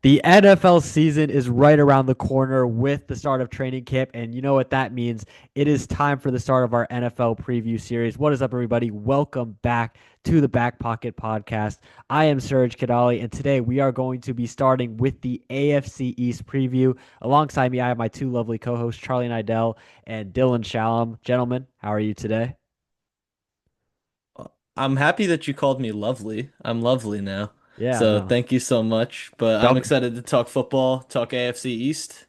The NFL season is right around the corner with the start of training camp, and you know what that means. It is time for the start of our NFL preview series. What is up, everybody? Welcome back to the Back Pocket Podcast. I am Serge Kadali, and today we are going to be starting with the AFC East preview. Alongside me, I have my two lovely co-hosts, Charlie Nidell and Dylan Shalom. Gentlemen, how are you today? I'm happy that you called me lovely. I'm lovely now. Yeah, So no. thank you so much. But I'm Don't excited to talk football, talk AFC East.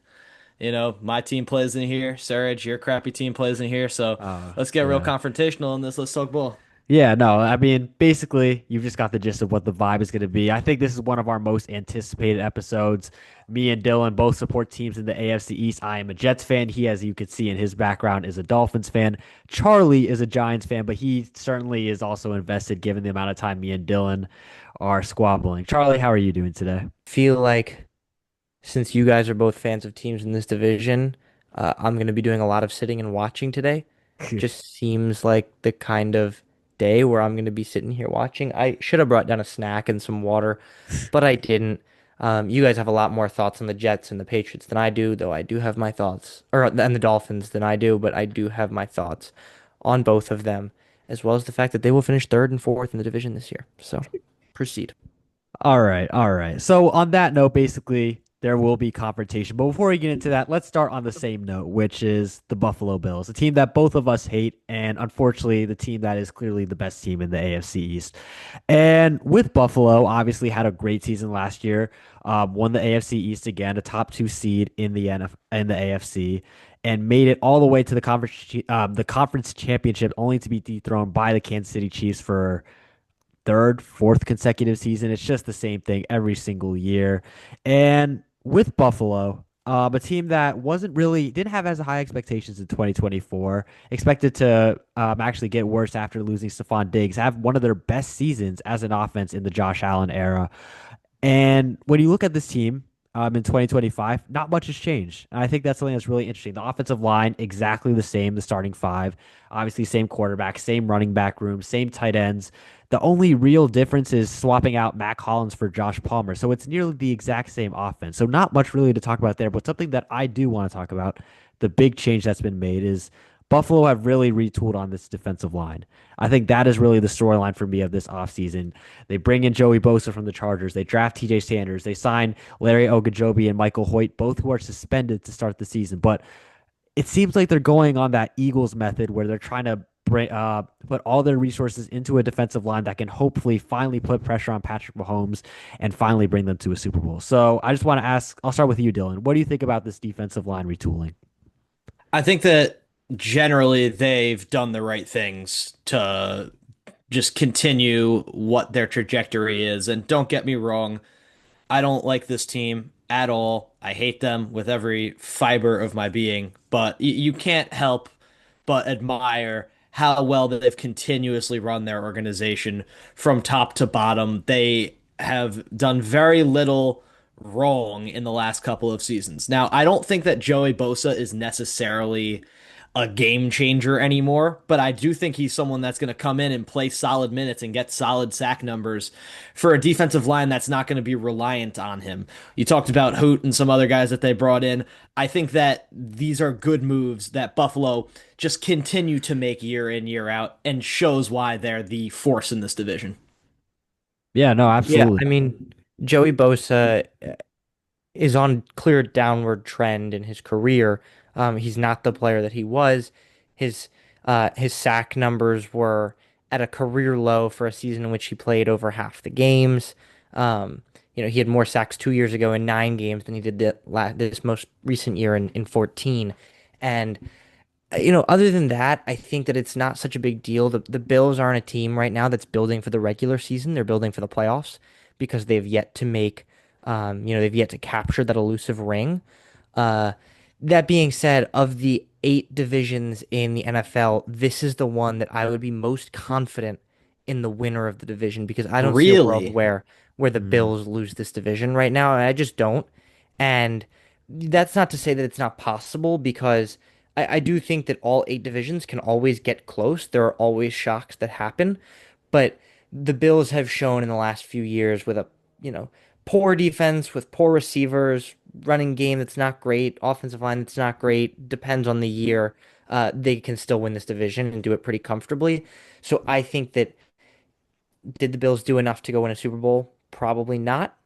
My team plays in here. Surge, your crappy team plays in here. So let's get real yeah. confrontational in this. Let's talk ball. Yeah, no, I mean, basically, you've just got the gist of what the vibe is going to be. I think this is one of our most anticipated episodes. Me and Dylan both support teams in the AFC East. I am a Jets fan. He, as you could see in his background, is a Dolphins fan. Charlie is a Giants fan, but he certainly is also invested given the amount of time me and Dylan are squabbling. Charlie, how are you doing today? Feel like since you guys are both fans of teams in this division, I'm going to be doing a lot of sitting and watching today. Just seems like the kind of day where I'm going to be sitting here watching. I should have brought down a snack and some water, but I didn't. You guys have a lot more thoughts on the Jets and the Patriots than I do, though I do have my thoughts, and the Dolphins than I do, but I do have my thoughts on both of them, as well as the fact that they will finish third and fourth in the division this year. So proceed. All right, all right. So on that note, basically, there will be confrontation. But before we get into that, let's start on the same note, which is the Buffalo Bills, a team that both of us hate, and unfortunately, the team that is clearly the best team in the AFC East. And with Buffalo, obviously had a great season last year, won the AFC East again, a top two seed in the in the AFC, and made it all the way to the conference championship, only to be dethroned by the Kansas City Chiefs for third, fourth consecutive season. It's just the same thing every single year. And with Buffalo, a team that didn't have as high expectations in 2024, expected to actually get worse after losing Stephon Diggs, have one of their best seasons as an offense in the Josh Allen era. And when you look at this team in 2025, not much has changed. And I think that's something that's really interesting. The offensive line, exactly the same, the starting five, obviously, same quarterback, same running back room, same tight ends. The only real difference is swapping out Mac Hollins for Josh Palmer. So it's nearly the exact same offense. So not much really to talk about there. But something that I do want to talk about, the big change that's been made is Buffalo have really retooled on this defensive line. I think that is really the storyline for me of this offseason. They bring in Joey Bosa from the Chargers. They draft TJ Sanders. They sign Larry Ogunjobi and Michael Hoyt, both who are suspended to start the season. But it seems like they're going on that Eagles method where they're trying to put all their resources into a defensive line that can hopefully finally put pressure on Patrick Mahomes and finally bring them to a Super Bowl. So I just want to ask, I'll start with you, Dylan. What do you think about this defensive line retooling? I think that generally they've done the right things to just continue what their trajectory is. And don't get me wrong, I don't like this team at all. I hate them with every fiber of my being, but you can't help but admire how well they've continuously run their organization from top to bottom. They have done very little wrong in the last couple of seasons. Now, I don't think that Joey Bosa is necessarily a game changer anymore, but I do think he's someone that's going to come in and play solid minutes and get solid sack numbers for a defensive line that's not going to be reliant on him. You talked about Hoot and some other guys that they brought in. I think that these are good moves that Buffalo just continue to make year in, year out, and shows why they're the force in this division. Yeah, no, Yeah, absolutely. I mean, Joey Bosa is on clear downward trend in his career. He's not the player that he was. His sack numbers were at a career low for a season in which he played over half the games. He had more sacks 2 years ago in 9 games than he did this most recent year in 14. And other than that, I think that it's not such a big deal. The Bills aren't a team right now that's building for the regular season. They're building for the playoffs because they've yet to capture that elusive ring. Uh, that being said, of the 8 divisions in the NFL, this is the one that I would be most confident in the winner of the division because I don't see a world Really? where the Mm. Bills lose this division right now. I just don't. And that's not to say that it's not possible because I do think that all 8 divisions can always get close. There are always shocks that happen, but the Bills have shown in the last few years with a, you know, poor defense with poor receivers, running game that's not great, offensive line that's not great, depends on the year. They can still win this division and do it pretty comfortably. So I think that did the Bills do enough to go win a Super Bowl? Probably not.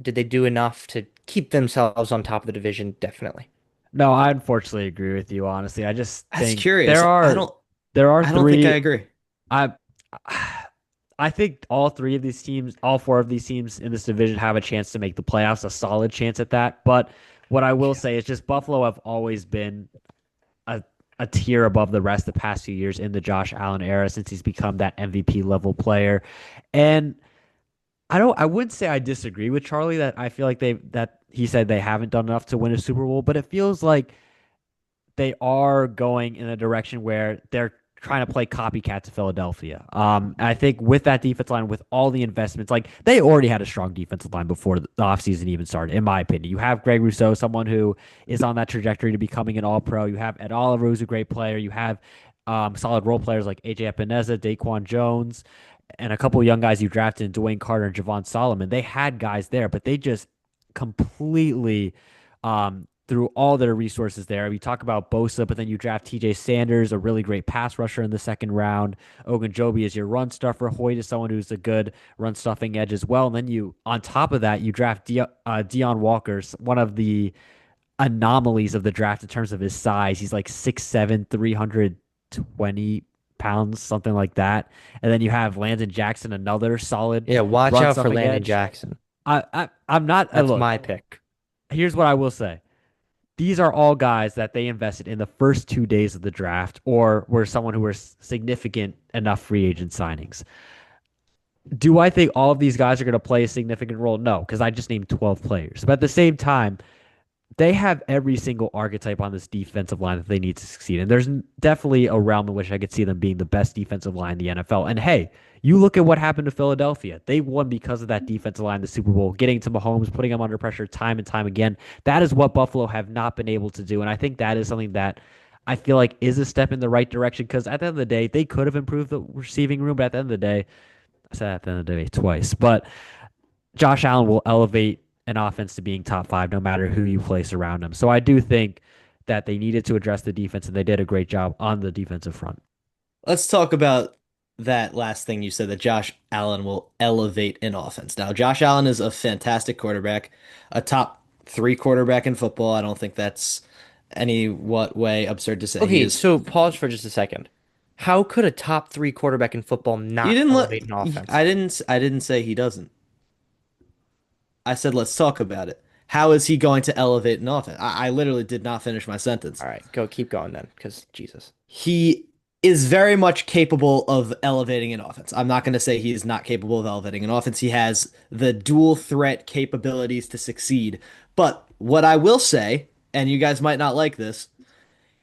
Did they do enough to keep themselves on top of the division? Definitely. No, I unfortunately agree with you, honestly. I just That's think curious. there are I don't think I three. agree. I I think all three of these teams, all four of these teams in this division have a chance to make the playoffs, a solid chance at that. But what I will Yeah. say is just Buffalo have always been a a tier above the rest the past few years in the Josh Allen era since he's become that MVP level player. And I wouldn't say I disagree with Charlie that I feel like that he said they haven't done enough to win a Super Bowl, but it feels like they are going in a direction where they're trying to play copycat to Philadelphia. I think with that defense line, with all the investments, like they already had a strong defensive line before the offseason even started, in my opinion. You have Greg Rousseau, someone who is on that trajectory to becoming an all pro. You have Ed Oliver, who's a great player. You have solid role players like AJ Epineza, Daquan Jones, and a couple of young guys you drafted in Dwayne Carter and Javon Solomon. They had guys there, but they just completely through all their resources there. We talk about Bosa, but then you draft TJ Sanders, a really great pass rusher in the second round. Ogunjobi is your run stuffer. Hoyt is someone who's a good run stuffing edge as well. And then you, on top of that, you draft Deion Walker, one of the anomalies of the draft in terms of his size. He's like 6'7", 320 pounds, something like that. And then you have Landon Jackson, another solid Yeah, watch run out for stuffing Landon edge. Jackson. I'm not. That's Look, my pick. here's what I will say. These are all guys that they invested in the first 2 days of the draft or were someone who were significant enough free agent signings. Do I think all of these guys are going to play a significant role? No, because I just named 12 players. But at the same time, they have every single archetype on this defensive line that they need to succeed. And there's definitely a realm in which I could see them being the best defensive line in the NFL. And hey, you look at what happened to Philadelphia. They won because of that defensive line, the Super Bowl, getting to Mahomes, putting him under pressure time and time again. That is what Buffalo have not been able to do. And I think that is something that I feel like is a step in the right direction because at the end of the day, they could have improved the receiving room. But at the end of the day, I said at the end of the day twice, but Josh Allen will elevate an offense to being top five no matter who you place around him. So I do think that they needed to address the defense, and they did a great job on the defensive front. Let's talk about that last thing you said that Josh Allen will elevate an offense. Now, Josh Allen is a fantastic quarterback, a top three quarterback in football. I don't think that's any what way absurd to say. He Okay, is. so pause for just a second. How could a top three quarterback in football You not didn't let. elevate an offense? I didn't say he doesn't. I said let's talk about it. How is he going to elevate an offense? I literally did not finish my sentence. All right, keep going then, because Jesus. He is very much capable of elevating an offense. I'm not going to say he is not capable of elevating an offense. He has the dual threat capabilities to succeed. But what I will say, and you guys might not like this,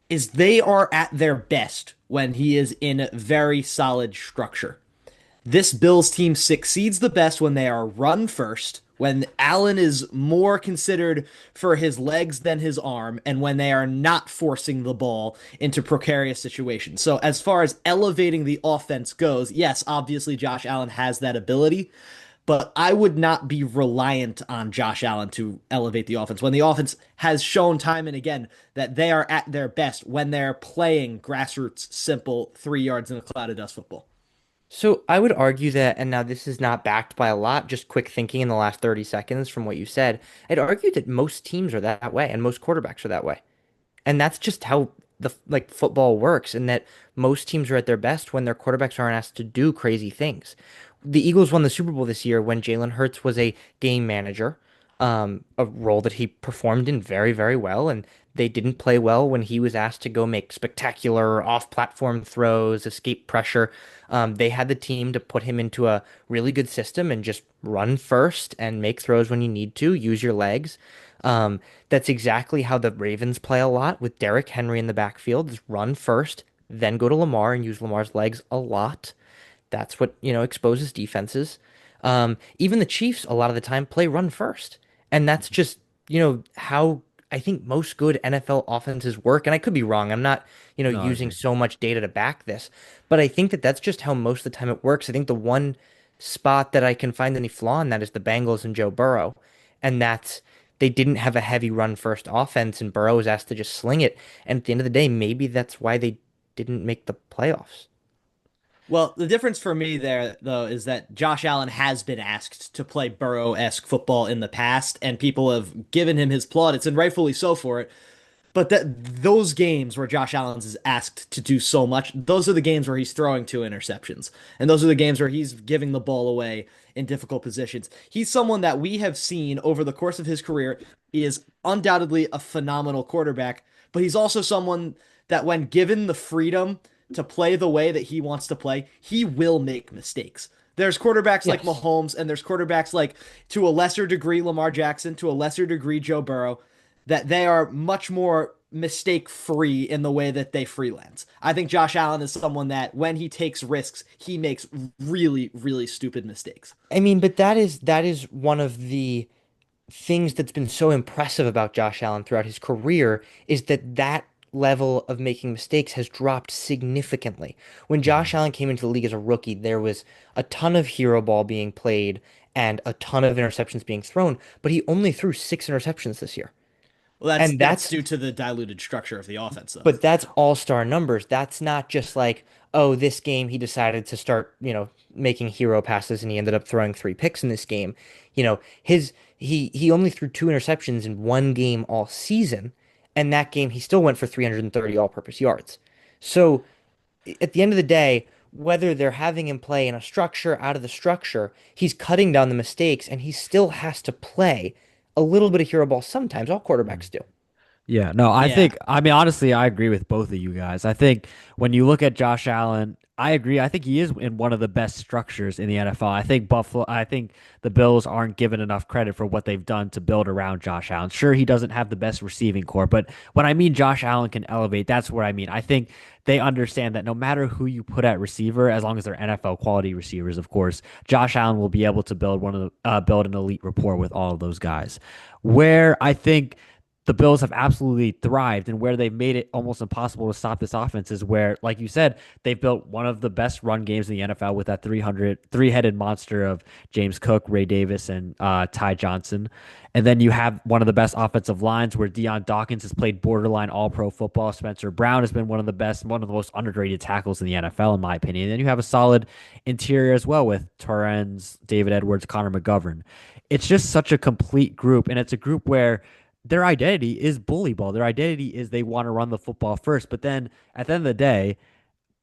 is they are at their best when he is in very solid structure. This Bills team succeeds the best when they are run first, when Allen is more considered for his legs than his arm, and when they are not forcing the ball into precarious situations. So, as far as elevating the offense goes, yes, obviously Josh Allen has that ability, but I would not be reliant on Josh Allen to elevate the offense when the offense has shown time and again that they are at their best when they're playing grassroots, simple 3 yards in a cloud of dust football. So I would argue that, and now this is not backed by a lot, just quick thinking in the last 30 seconds from what you said. I'd argue that most teams are that way and most quarterbacks are that way. And that's just how the like football works, and that most teams are at their best when their quarterbacks aren't asked to do crazy things. The Eagles won the Super Bowl this year when Jalen Hurts was a game manager, a role that he performed in very, very well, and they didn't play well when he was asked to go make spectacular off-platform throws, escape pressure. They had the team to put him into a really good system and just run first and make throws when you need to, use your legs. That's exactly how the Ravens play a lot with Derrick Henry in the backfield. Just run first, then go to Lamar and use Lamar's legs a lot. That's what, exposes defenses. Even the Chiefs, a lot of the time, play run first. And that's just, how I think most good NFL offenses work. And I could be wrong. I'm not, No, I using agree. so much data to back this. But I think that that's just how most of the time it works. I think the one spot that I can find any flaw in that is the Bengals and Joe Burrow. And that's they didn't have a heavy run first offense, and Burrow was asked to just sling it. And at the end of the day, maybe that's why they didn't make the playoffs. Well, the difference for me there, though, is that Josh Allen has been asked to play Burrow-esque football in the past, and people have given him his plaudits, and rightfully so for it. But those games where Josh Allen is asked to do so much, those are the games where he's throwing two interceptions. And those are the games where he's giving the ball away in difficult positions. He's someone that we have seen over the course of his career is undoubtedly a phenomenal quarterback, but he's also someone that when given the freedom to play the way that he wants to play, he will make mistakes. There's quarterbacks like Yes. Mahomes, and there's quarterbacks like, to a lesser degree, Lamar Jackson, to a lesser degree, Joe Burrow, that they are much more mistake free in the way that they freelance. I think Josh Allen is someone that when he takes risks, he makes really, really stupid mistakes. I mean, but that is one of the things that's been so impressive about Josh Allen throughout his career is that level of making mistakes has dropped significantly. When Josh Mhm. Allen came into the league as a rookie, there was a ton of hero ball being played and a ton of interceptions being thrown, but he only threw 6 interceptions this year. Well, And that's that's due to the diluted structure of the offense, though. but that's all-star numbers. That's not just like, oh, this game he decided to start, making hero passes and he ended up throwing 3 picks in this game. He only threw 2 interceptions in one game all season, and that game he still went for 330 all-purpose yards. So at the end of the day, whether they're having him play in a structure, out of the structure, he's cutting down the mistakes and he still has to play a little bit of hero ball sometimes. All quarterbacks do. Yeah, no, Yeah. I mean, honestly, I agree with both of you guys. I think when you look at Josh Allen, I agree. I think he is in one of the best structures in the NFL. I think the Bills aren't given enough credit for what they've done to build around Josh Allen. Sure, he doesn't have the best receiving core, but when I mean Josh Allen can elevate, that's what I mean. I think they understand that no matter who you put at receiver, as long as they're NFL quality receivers, of course, Josh Allen will be able to build an elite rapport with all of those guys. Where I think the Bills have absolutely thrived and where they've made it almost impossible to stop this offense is where, like you said, they've built one of the best run games in the NFL with that three-headed monster of James Cook, Ray Davis, and Ty Johnson. And then you have one of the best offensive lines where Deion Dawkins has played borderline all-pro football. Spencer Brown has been one of the best, one of the most underrated tackles in the NFL, in my opinion. And then you have a solid interior as well with Torrens, David Edwards, Connor McGovern. It's just such a complete group, and it's a group where their identity is bully ball. Their identity is they want to run the football first. But then at the end of the day,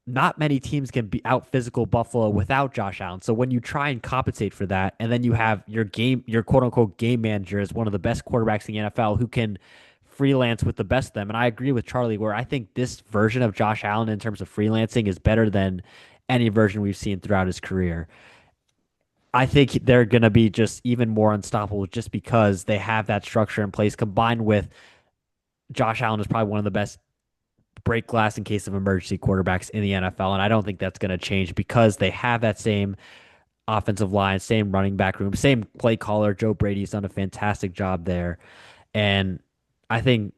not many teams can be out physical Buffalo without Josh Allen. So when you try and compensate for that, and then you have your quote unquote game manager as one of the best quarterbacks in the NFL who can freelance with the best of them. And I agree with Charlie where I think this version of Josh Allen in terms of freelancing is better than any version we've seen throughout his career. I think they're going to be just even more unstoppable just because they have that structure in place combined with Josh Allen is probably one of the best break glass in case of emergency quarterbacks in the NFL. And I don't think that's going to change because they have that same offensive line, same running back room, same play caller. Joe Brady's done a fantastic job there. And I think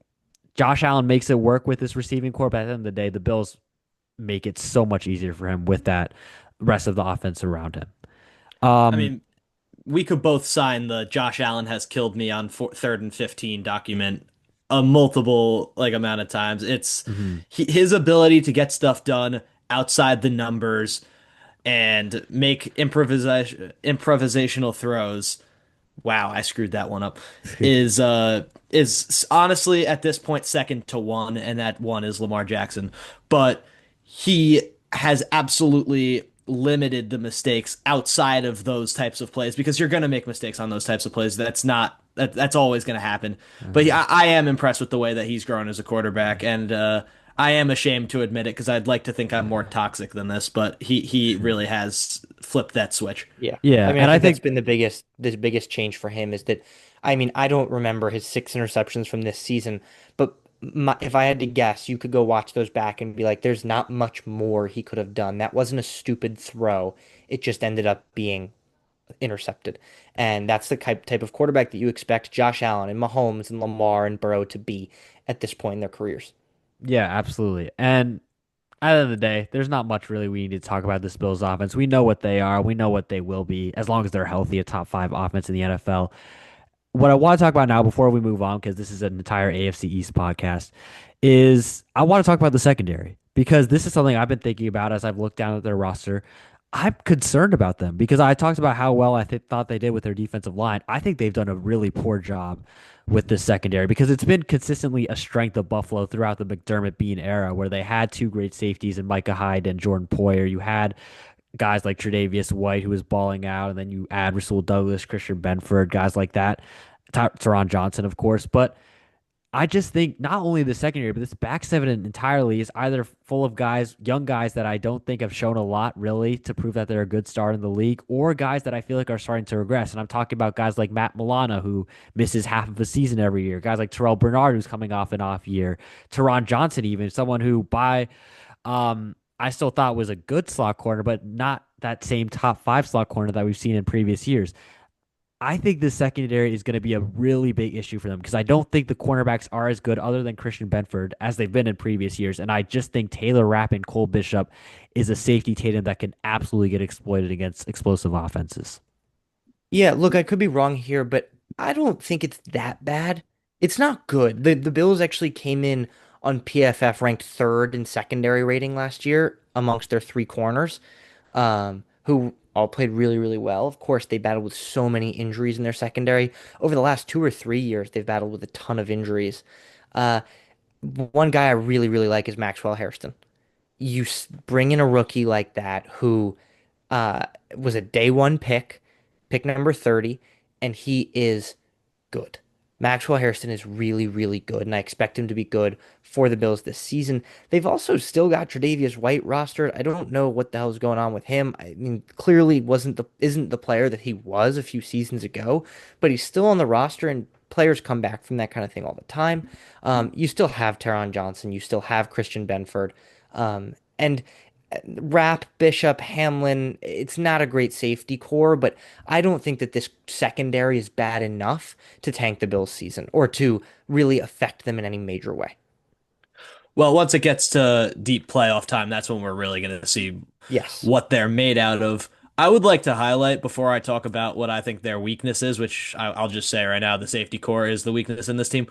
Josh Allen makes it work with this receiving core, but at the end of the day, the Bills make it so much easier for him with that rest of the offense around him. I Um, mean, we could both sign the Josh Allen has killed me on third and 15 document a multiple like amount of times. It's mhm. his ability to get stuff done outside the numbers and make improvisational throws. Wow, I screwed that one up. Is honestly at this point second to one, and that one is Lamar Jackson. But he has absolutely limited the mistakes outside of those types of plays because you're going to make mistakes on those types of plays. That's always going to happen. But Mhm. I am impressed with the way that he's grown as a quarterback, and I am ashamed to admit it because I'd like to think I'm more toxic than this, but he really has flipped that switch. Yeah. I Yeah, mean, I and I think that's think been the biggest change for him is that, I mean, I don't remember his 6 interceptions from this season, but if I had to guess, you could go watch those back and be like, there's not much more he could have done. That wasn't a stupid throw. It just ended up being intercepted. And that's the type of quarterback that you expect Josh Allen and Mahomes and Lamar and Burrow to be at this point in their careers. yeah, absolutely. And At the end of the day, there's not much really we need to talk about this Bills offense. We know what they are. We know what they will be as long as they're healthy, a top five offense in the NFL. What I want to talk about now before we move on, because this is an entire AFC East podcast, is I want to talk about the secondary because this is something I've been thinking about as I've looked down at their roster. I'm concerned about them because I talked about how well thought they did with their defensive line. I think they've done a really poor job with this secondary because it's been consistently a strength of Buffalo throughout the McDermott Bean era where they had two great safeties in Micah Hyde and Jordan Poyer. You had guys like Tre'Davious White who was balling out, and then you add Rasul Douglas, Christian Benford, guys like that. Teron Johnson, of course. But I just think not only the secondary, but this back seven entirely is either full of guys, young guys that I don't think have shown a lot really to prove that they're a good start in the league, or guys that I feel like are starting to regress. And I'm talking about guys like Matt Milana, who misses half of a season every year, guys like Terrell Bernard, who's coming off an off year, Teron Johnson, even someone who I still thought was a good slot corner, but not that same top five slot corner that we've seen in previous years. I think the secondary is going to be a really big issue for them because I don't think the cornerbacks are as good other than Christian Benford as they've been in previous years. And I just think Taylor Rapp and Cole Bishop is a safety tandem that can absolutely get exploited against explosive offenses. Yeah, look, I could be wrong here, but I don't think it's that bad. It's not good. The Bills actually came in on PFF ranked third in secondary rating last year amongst their three corners, who all played really, really well. Of course, they battled with so many injuries in their secondary. Over the last 2 or 3 years, they've battled with a ton of injuries. Uh, One guy I really, really like is Maxwell Hairston. Bring in a rookie like that who uh, was a day one pick, pick number 30, and he is good. Maxwell Hairston is really, really good, and I expect him to be good for the Bills this season. They've also still got Tre'Davious White rostered. I don't know what the hell is going on with him. I mean, clearly isn't the player that he was a few seasons ago, but he's still on the roster, and players come back from that kind of thing all the time. You still have Teron Johnson, you still have Christian Benford, and Rapp, Bishop, Hamlin. It's not a great safety core, but I don't think that this secondary is bad enough to tank the Bills season or to really affect them in any major way. Well, once it gets to deep playoff time, that's when we're really going to see Yes. what they're made out of. I would like to highlight before I talk about what I think their weakness is, which I'll just say right now, the safety core is the weakness in this team.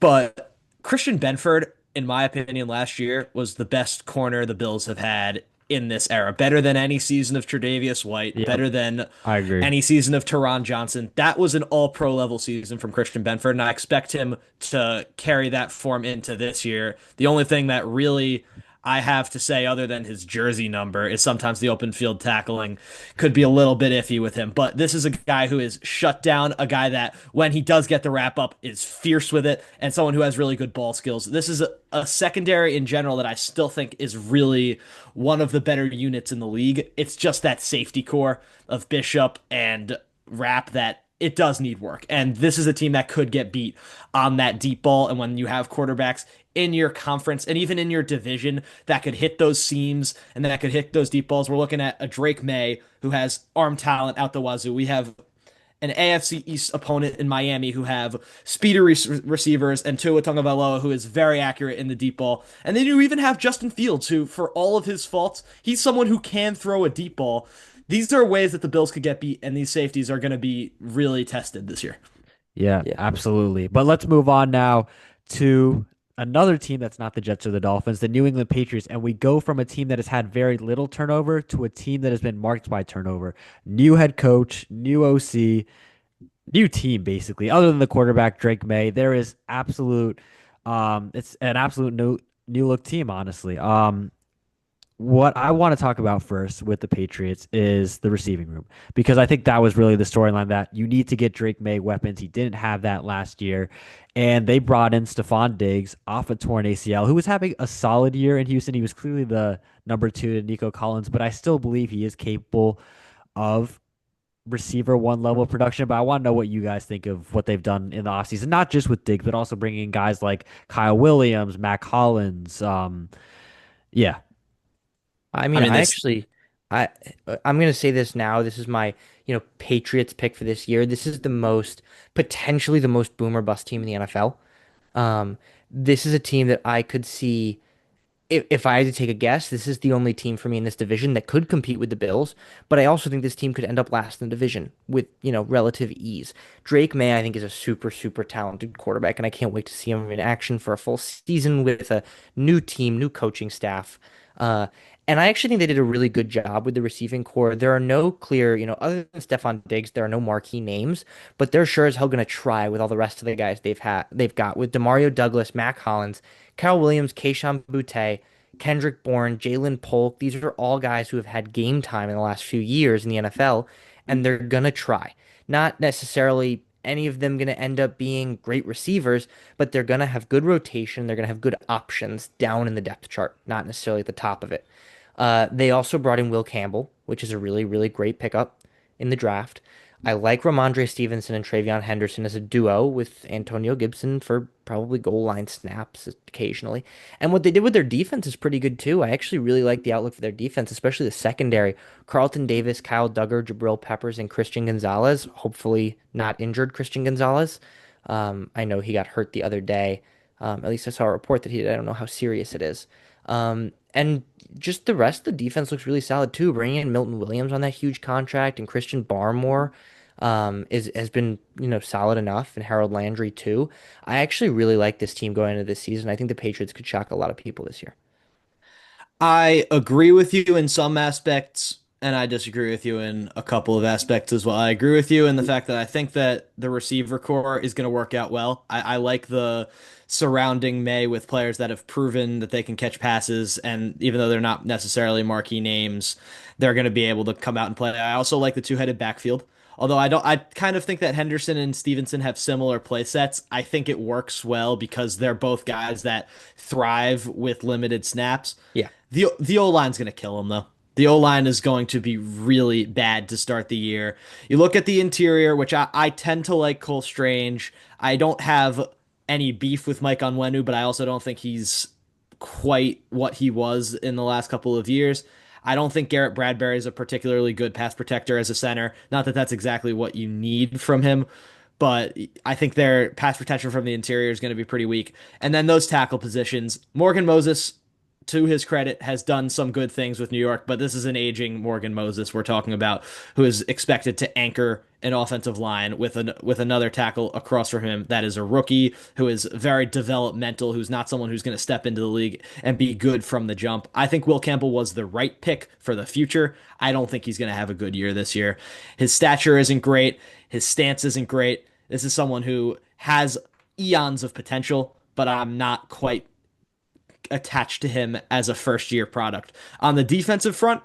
But Christian Benford, in my opinion, last year was the best corner the Bills have had in this era. Better than any season of Tre'Davious White, Yep, better than I agree. any season of Teron Johnson. That was an all-pro level season from Christian Benford, and I expect him to carry that form into this year. The only thing that really I have to say, other than his jersey number, is sometimes the open field tackling could be a little bit iffy with him. But this is a guy who is shut down, a guy that, when he does get the wrap up, is fierce with it, and someone who has really good ball skills. This is a secondary in general that I still think is really one of the better units in the league. It's just that safety core of Bishop and Rapp that it does need work. And this is a team that could get beat on that deep ball. And when you have quarterbacks in your conference and even in your division that could hit those seams and that could hit those deep balls, we're looking at a Drake May who has arm talent out the wazoo. We have an AFC East opponent in Miami who have speedy receivers and Tua Tagovailoa who is very accurate in the deep ball. And then you even have Justin Fields who, for all of his faults, he's someone who can throw a deep ball. These are ways that the Bills could get beat, and these safeties are going to be really tested this year. Yeah, Yeah. absolutely. But let's move on now to another team that's not the Jets or the Dolphins, the New England Patriots. And we go from a team that has had very little turnover to a team that has been marked by turnover. New head coach, new OC, new team, basically. Other than the quarterback, Drake May, there is it's an absolute new look team, honestly. What I want to talk about first with the Patriots is the receiving room because I think that was really the storyline that you need to get Drake May weapons. He didn't have that last year. And they brought in Stephon Diggs off a torn ACL, who was having a solid year in Houston. He was clearly the number two to Nico Collins, but I still believe he is capable of receiver one level of production. But I want to know what you guys think of what they've done in the offseason, not just with Diggs, but also bringing in guys like Kyle Williams, Mac Hollins. Yeah. I I mean, mean, I this actually, I I'm gonna say this now. This is my, Patriots pick for this year. This is potentially the most boomer bust team in the NFL. This is a team that I could see if I had to take a guess, this is the only team for me in this division that could compete with the Bills, but I also think this team could end up last in the division with, relative ease. Drake May, I think, is a super, super talented quarterback, and I can't wait to see him in action for a full season with a new team, new coaching staff. Uh, and I actually think they did a really good job with the receiving core. There are no clear, other than Stephon Diggs, there are no marquee names, but they're sure as hell going to try with all the rest of the guys they've got with Demario Douglas, Mac Hollins, Carol Williams, Kayshon Boutte, Kendrick Bourne, Jalen Polk. These are all guys who have had game time in the last few years in the NFL, and they're gonna try. Not necessarily any of them gonna end up being great receivers, but they're gonna have good rotation. They're gonna have good options down in the depth chart, not necessarily at the top of it. They also brought in Will Campbell, which is a really, really great pickup in the draft. I like Ramondre Stevenson and Travion Henderson as a duo with Antonio Gibson for probably goal line snaps occasionally. And what they did with their defense is pretty good too. I actually really like the outlook for their defense, especially the secondary. Carlton Davis, Kyle Duggar, Jabril Peppers, and Christian Gonzalez. Hopefully not injured Christian Gonzalez. I know he got hurt the other day. At least I saw a report that he did. I don't know how serious it is. And just the rest of the defense looks really solid too. Bringing in Milton Williams on that huge contract and Christian Barmore is has been solid enough, and Harold Landry too. I actually really like this team going into this season. I think the Patriots could shock a lot of people this year. I agree with you in some aspects, and I disagree with you in a couple of aspects as well. I agree with you in the fact that I think that the receiver core is going to work out well. I like the surrounding May with players that have proven that they can catch passes, and even though they're not necessarily marquee names, they're going to be able to come out and play. I also like the two-headed backfield. Although I kind of think that Henderson and Stevenson have similar play sets. I think it works well because they're both guys that thrive with limited snaps. Yeah. The O line's going to kill him though. The O line is going to be really bad to start the year. You look at the interior, which I tend to like Cole Strange. I don't have any beef with Mike Onwenu, but I also don't think he's quite what he was in the last couple of years. I don't think Garrett Bradbury is a particularly good pass protector as a center. Not that that's exactly what you need from him, but I think their pass protection from the interior is going to be pretty weak. And then those tackle positions, Morgan Moses, to his credit, has done some good things with New York, but this is an aging Morgan Moses we're talking about, who is expected to anchor an offensive line with another tackle across from him that is a rookie who is very developmental, who's not someone who's going to step into the league and be good from the jump. I think Will Campbell was the right pick for the future. I don't think he's going to have a good year this year. His stature isn't great. His stance isn't great. This is someone who has eons of potential, but I'm not quite attached to him as a first year product. On the defensive front,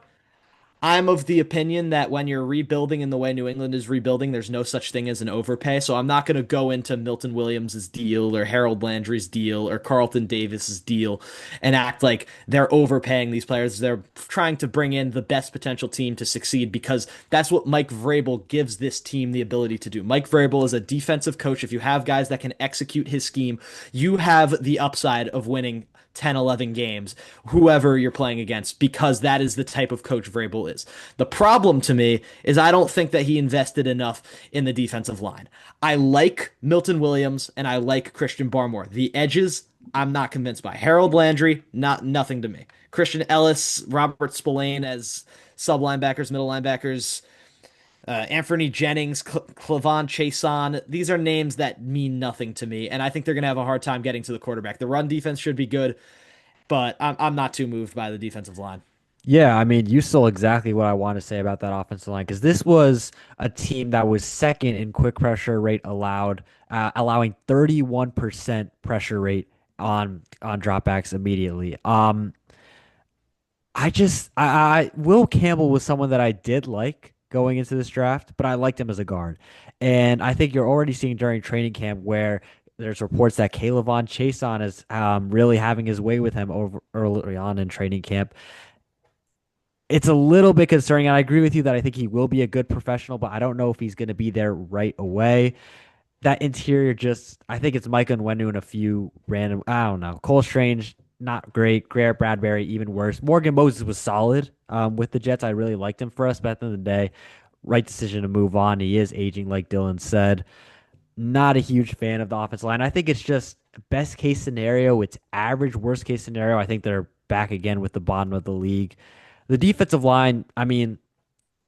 I'm of the opinion that when you're rebuilding in the way New England is rebuilding, there's no such thing as an overpay. So I'm not going to go into Milton Williams' deal or Harold Landry's deal or Carlton Davis's deal and act like they're overpaying these players. They're trying to bring in the best potential team to succeed because that's what Mike Vrabel gives this team the ability to do. Mike Vrabel is a defensive coach. If you have guys that can execute his scheme, you have the upside of winning 10, 11 games, whoever you're playing against, because that is the type of coach Vrabel is. The problem to me is I don't think that he invested enough in the defensive line. I like Milton Williams and I like Christian Barmore. The edges, I'm not convinced by. Harold Landry, nothing to me. Christian Ellis, Robert Spillane as sub linebackers, middle linebackers, Anthony Jennings, Clavon Chason. These are names that mean nothing to me, and I think they're going to have a hard time getting to the quarterback. The run defense should be good, but I'm not too moved by the defensive line. Yeah, I mean, you saw exactly what I want to say about that offensive line because this was a team that was second in quick pressure rate allowed, allowing 31% pressure rate on dropbacks immediately. Will Campbell was someone that I did like going into this draft, but I liked him as a guard. And I think you're already seeing during training camp where there's reports that Kayvon Chason is really having his way with him over early on in training camp. It's a little bit concerning, and I agree with you that I think he will be a good professional, but I don't know if he's going to be there right away. That interior just, I think it's Micah Onwenu and a few random, I don't know. Cole Strange, not great. Garrett Bradbury, even worse. Morgan Moses was solid with the Jets. I really liked him for us, but at the end of the day, right decision to move on. He is aging, like Dylan said. Not a huge fan of the offensive line. I think it's just best case scenario. It's average. Worst case scenario, I think they're back again with the bottom of the league. The defensive line, I mean,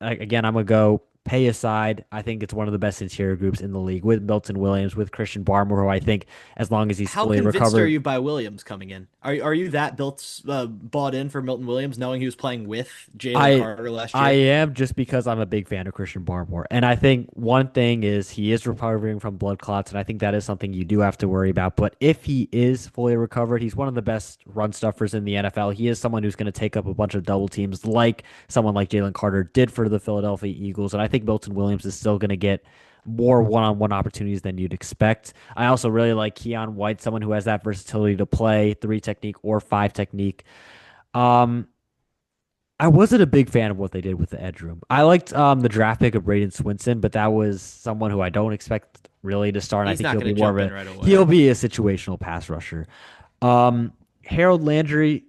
again, I'm gonna go pay aside. I think it's one of the best interior groups in the league with Milton Williams, with Christian Barmore, who I think as long as he's How fully convinced are recovered, you by Williams coming in? Are you that built bought in for Milton Williams, knowing he was playing with Jalen I Carter last I year? am just because I'm a big fan of Christian Barmore. And I think one thing is he is recovering from blood clots, and I think that is something you do have to worry about. But if he is fully recovered, he's one of the best run stuffers in the NFL. He is someone who's going to take up a bunch of double teams like someone like Jalen Carter did for the Philadelphia Eagles. And I think Milton Williams is still going to get more one-on-one opportunities than you'd expect. I also really like Keon White, someone who has that versatility to play three technique or five technique. Um, I wasn't a big fan of what they did with the edge room. I liked the draft pick of Braden Swinson, but that was someone who I don't expect really to start. And I He's think not he'll going be to more of jump in a right away. he'll be a situational pass rusher. Harold Landry,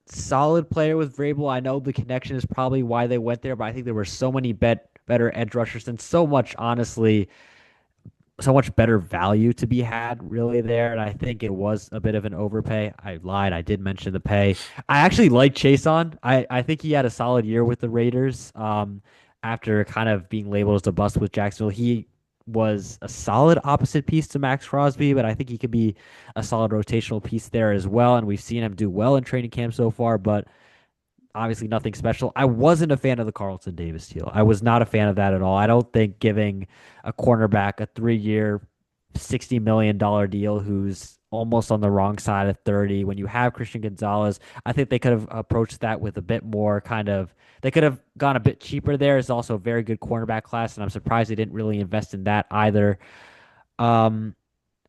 solid player with Vrabel. I know the connection is probably why they went there, but I think there were so many better edge rushers and so much, honestly, so much better value to be had really there. And I think it was a bit of an overpay. I lied. I did mention the pay. I actually like Chase on. I think he had a solid year with the Raiders. After kind of being labeled as a bust with Jacksonville, he was a solid opposite piece to Max Crosby, but I think he could be a solid rotational piece there as well. And we've seen him do well in training camp so far, but obviously nothing special. I wasn't a fan of the Carlton Davis deal. I was not a fan of that at all. I don't think giving a cornerback a 3 year, $60 million deal who's almost on the wrong side of 30 when you have Christian Gonzalez, I think they could have approached that with a bit more kind of they could have gone a bit cheaper there. It's also a very good cornerback class, and I'm surprised they didn't really invest in that either. Um,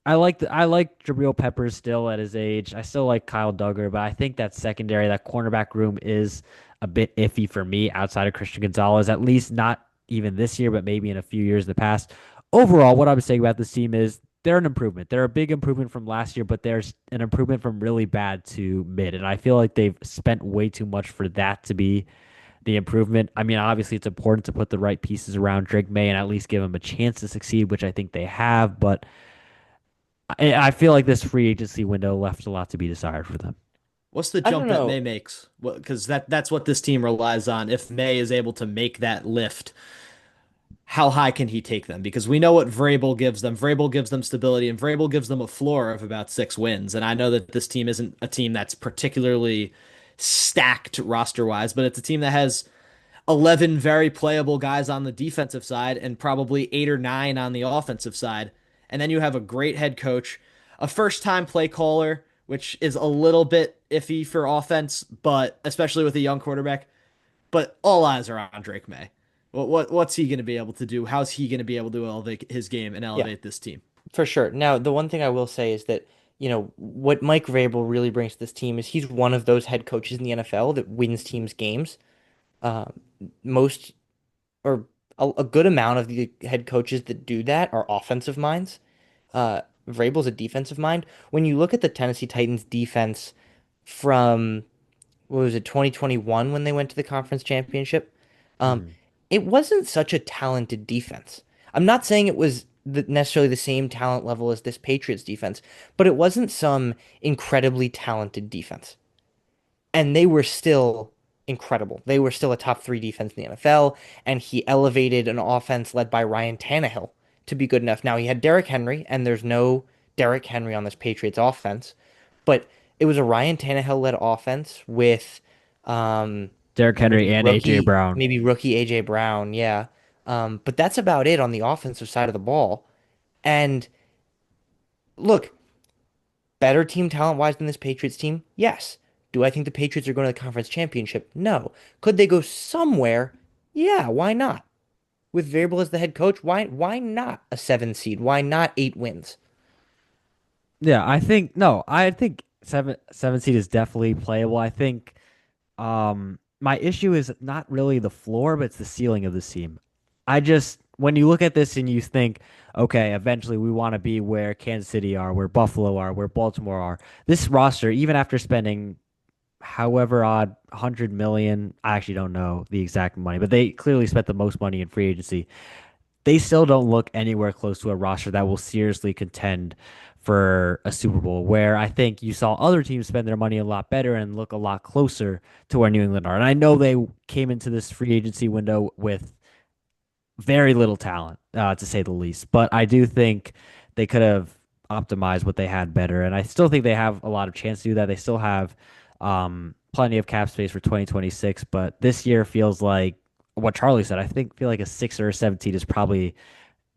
I like Jabril Peppers still at his age. I still like Kyle Duggar, but I think that secondary, that cornerback room is a bit iffy for me outside of Christian Gonzalez, at least not even this year, but maybe in a few years in the past. Overall, what I'm saying about this team is they're an improvement. They're a big improvement from last year, but there's an improvement from really bad to mid. And I feel like they've spent way too much for that to be the improvement. I mean, obviously, it's important to put the right pieces around Drake May and at least give him a chance to succeed, which I think they have, but I feel like this free agency window left a lot to be desired for them. What's the I don't jump that May know. makes? Because that's what this team relies on. If May is able to make that lift, how high can he take them? Because we know what Vrabel gives them. Vrabel gives them stability, and Vrabel gives them a floor of about 6 wins. And I know that this team isn't a team that's particularly stacked roster wise, but it's a team that has 11 very playable guys on the defensive side and probably 8 or 9 on the offensive side. And then you have a great head coach, a first time play caller, which is a little bit iffy for offense, but especially with a young quarterback. But all eyes are on Drake May. What's he going to be able to do? How's he going to be able to elevate his game and Yeah, elevate this team? for sure. Now, the one thing I will say is that, what Mike Vrabel really brings to this team is he's one of those head coaches in the NFL that wins teams games. Uh, most or a good amount of the head coaches that do that are offensive minds. Vrabel's a defensive mind. When you look at the Tennessee Titans defense from what was it, 2021 when they went to the conference championship, um, Mm. it wasn't such a talented defense. I'm not saying it was necessarily the same talent level as this Patriots defense, but it wasn't some incredibly talented defense, and they were still incredible. They were still a top three defense in the NFL, and he elevated an offense led by Ryan Tannehill to be good enough. Now he had Derrick Henry, and there's no Derrick Henry on this Patriots offense, but it was a Ryan Tannehill led offense with um, Derrick Henry and AJ Brown. maybe rookie AJ Brown, yeah. But that's about it on the offensive side of the ball. And look, better team talent wise than this Patriots team? Yes. Do I think the Patriots are going to the conference championship? No. Could they go somewhere? Yeah, why not? With Vrabel as the head coach, why not a 7 seed? Why not 8 wins? Yeah, I think no, I think seven seed is definitely playable. I think my issue is not really the floor, but it's the ceiling of the team. I just when you look at this and you think, okay, eventually we want to be where Kansas City are, where Buffalo are, where Baltimore are. This roster, even after spending however odd 100 million, I actually don't know the exact money, but they clearly spent the most money in free agency. They still don't look anywhere close to a roster that will seriously contend for a Super Bowl, where I think you saw other teams spend their money a lot better and look a lot closer to where New England are. And I know they came into this free agency window with very little talent, to say the least. But I do think they could have optimized what they had better, and I still think they have a lot of chance to do that. They still have plenty of cap space for 2026, but this year feels like what Charlie said. I feel like a 6 or a 17 is probably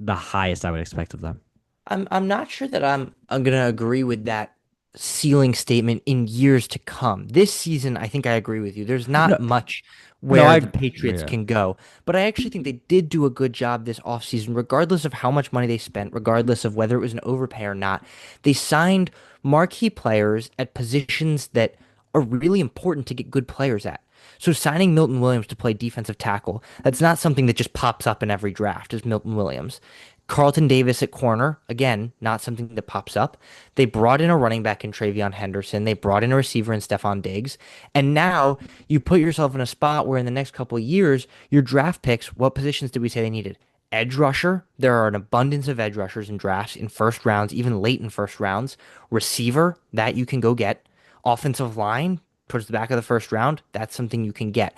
the highest I would expect of them. I'm not sure that I'm gonna agree with that ceiling statement in years to come. This season, I think I agree with you. There's No, not much no, where the Patriots yeah. can go, but I actually think they did do a good job this offseason, regardless of how much money they spent, regardless of whether it was an overpay or not. They signed marquee players at positions that are really important to get good players at. So signing Milton Williams to play defensive tackle, that's not something that just pops up in every draft, is Milton Williams. Carlton Davis at corner, again, not something that pops up. They brought in a running back in Travion Henderson. They brought in a receiver in Stephon Diggs. And now you put yourself in a spot where in the next couple of years, your draft picks, what positions did we say they needed? Edge rusher. There are an abundance of edge rushers in drafts in first rounds, even late in first rounds. Receiver, that you can go get. Offensive line, towards the back of the first round, that's something you can get.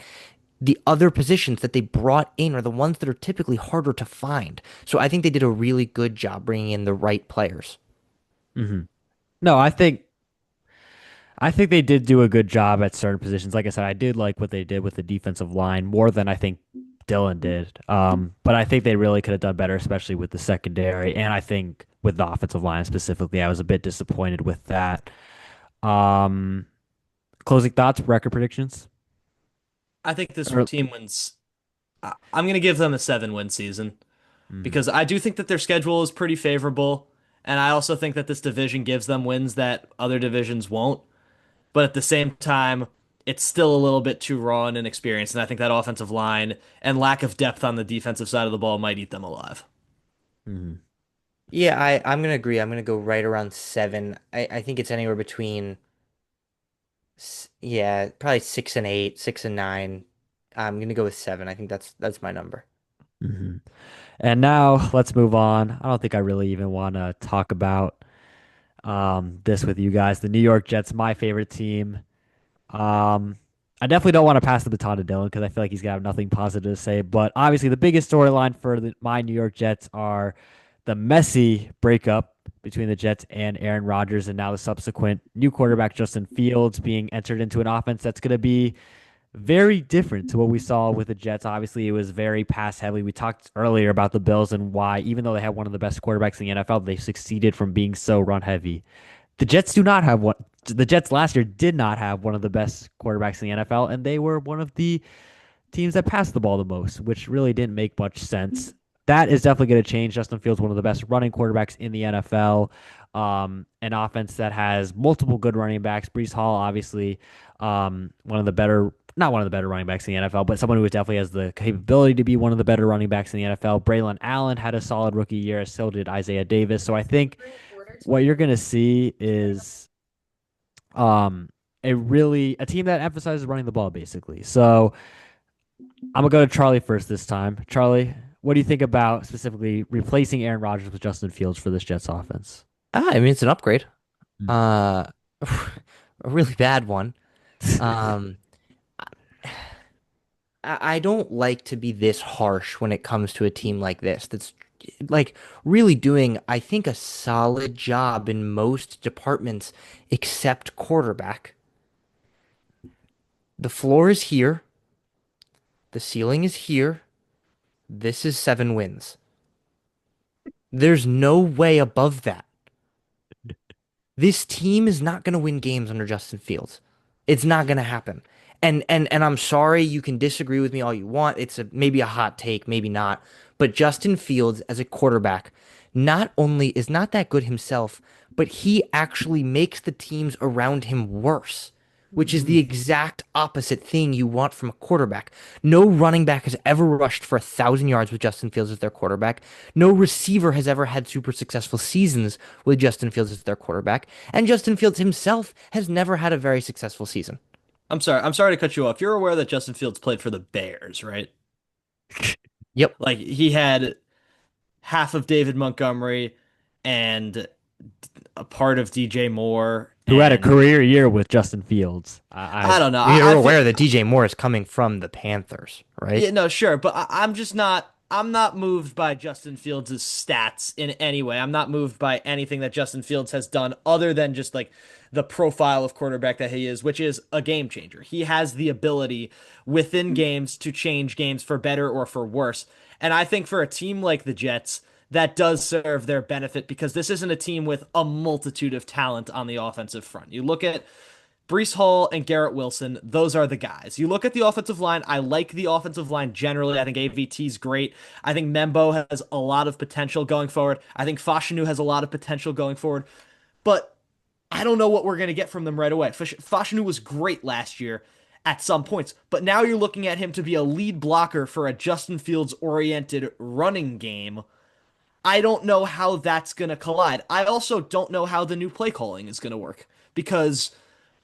The other positions that they brought in are the ones that are typically harder to find. So I think they did a really good job bringing in the right players. hmm No, I think they did do a good job at certain positions. Like I said, I did like what they did with the defensive line more than I think Dylan did. But I think they really could have done better, especially with the secondary. And I think with the offensive line specifically, I was a bit disappointed with that. Um, Closing thoughts, record predictions? I think this Or, team wins. I'm going to give them a 7-win season mhm. because I do think that their schedule is pretty favorable. And I also think that this division gives them wins that other divisions won't. But at the same time, it's still a little bit too raw and inexperienced. And I think that offensive line and lack of depth on the defensive side of the ball might eat them alive. Mhm. Yeah, I'm gonna agree. I'm gonna go right around 7. I think it's anywhere between yeah, probably 6 and 8, 6 and 9. I'm gonna go with 7. I think that's my number. Mhm. And now let's move on. I don't think I really even want to talk about this with you guys. The New York Jets, my favorite team. Um, I definitely don't want to pass the baton to Dylan because I feel like he's gonna have nothing positive to say. But obviously, the biggest storyline for my New York Jets are the messy breakup between the Jets and Aaron Rodgers, and now the subsequent new quarterback Justin Fields being entered into an offense that's going to be very different to what we saw with the Jets. Obviously, it was very pass heavy. We talked earlier about the Bills and why, even though they had one of the best quarterbacks in the NFL, they succeeded from being so run heavy. The Jets do not have one. The Jets last year did not have one of the best quarterbacks in the NFL, and they were one of the teams that passed the ball the most, which really didn't make much sense. That is definitely going to change. Justin Fields, one of the best running quarterbacks in the NFL. An offense that has multiple good running backs. Brees Hall, obviously, one of the better, not one of the better running backs in the NFL, but someone who definitely has the capability to be one of the better running backs in the NFL. Braylon Allen had a solid rookie year, as so did Isaiah Davis. So I think what you're going to see is um, a team that emphasizes running the ball, basically. So I'm gonna go to Charlie first this time. Charlie, what do you think about specifically replacing Aaron Rodgers with Justin Fields for this Jets offense? I mean it's an upgrade. Mm. Uh, a really bad one. Um, I don't like to be this harsh when it comes to a team like this. That's like really doing, I think, a solid job in most departments except quarterback. The floor is here. The ceiling is here. This is 7 wins. There's no way above that. This team is not going to win games under Justin Fields. It's not going to happen. And I'm sorry, you can disagree with me all you want. It's maybe a hot take, maybe not. But Justin Fields as a quarterback not only is not that good himself, but he actually makes the teams around him worse, which is the exact opposite thing you want from a quarterback. No running back has ever rushed for 1,000 yards with Justin Fields as their quarterback. No receiver has ever had super successful seasons with Justin Fields as their quarterback. And Justin Fields himself has never had a very successful season. I'm sorry. I'm sorry to cut you off. You're aware that Justin Fields played for the Bears, right? Yep. Like he had half of David Montgomery and a part of DJ Moore, who had a and career year with Justin Fields. I don't know. You're I feel aware that DJ Moore is coming from the Panthers, right? yeah, no, sure, but I'm just not. I'm not moved by Justin Fields' stats in any way. I'm not moved by anything that Justin Fields has done other than just like the profile of quarterback that he is, which is a game changer. He has the ability within games to change games for better or for worse. And I think for a team like the Jets, that does serve their benefit because this isn't a team with a multitude of talent on the offensive front. You look at Brees Hall and Garrett Wilson, those are the guys. You look at the offensive line, I like the offensive line generally. I think AVT's great. I think Membo has a lot of potential going forward. I think Fashanu has a lot of potential going forward. But I don't know what we're going to get from them right away. Fashanu was great last year at some points, but now you're looking at him to be a lead blocker for a Justin Fields oriented running game. I don't know how that's going to collide. I also don't know how the new play calling is going to work because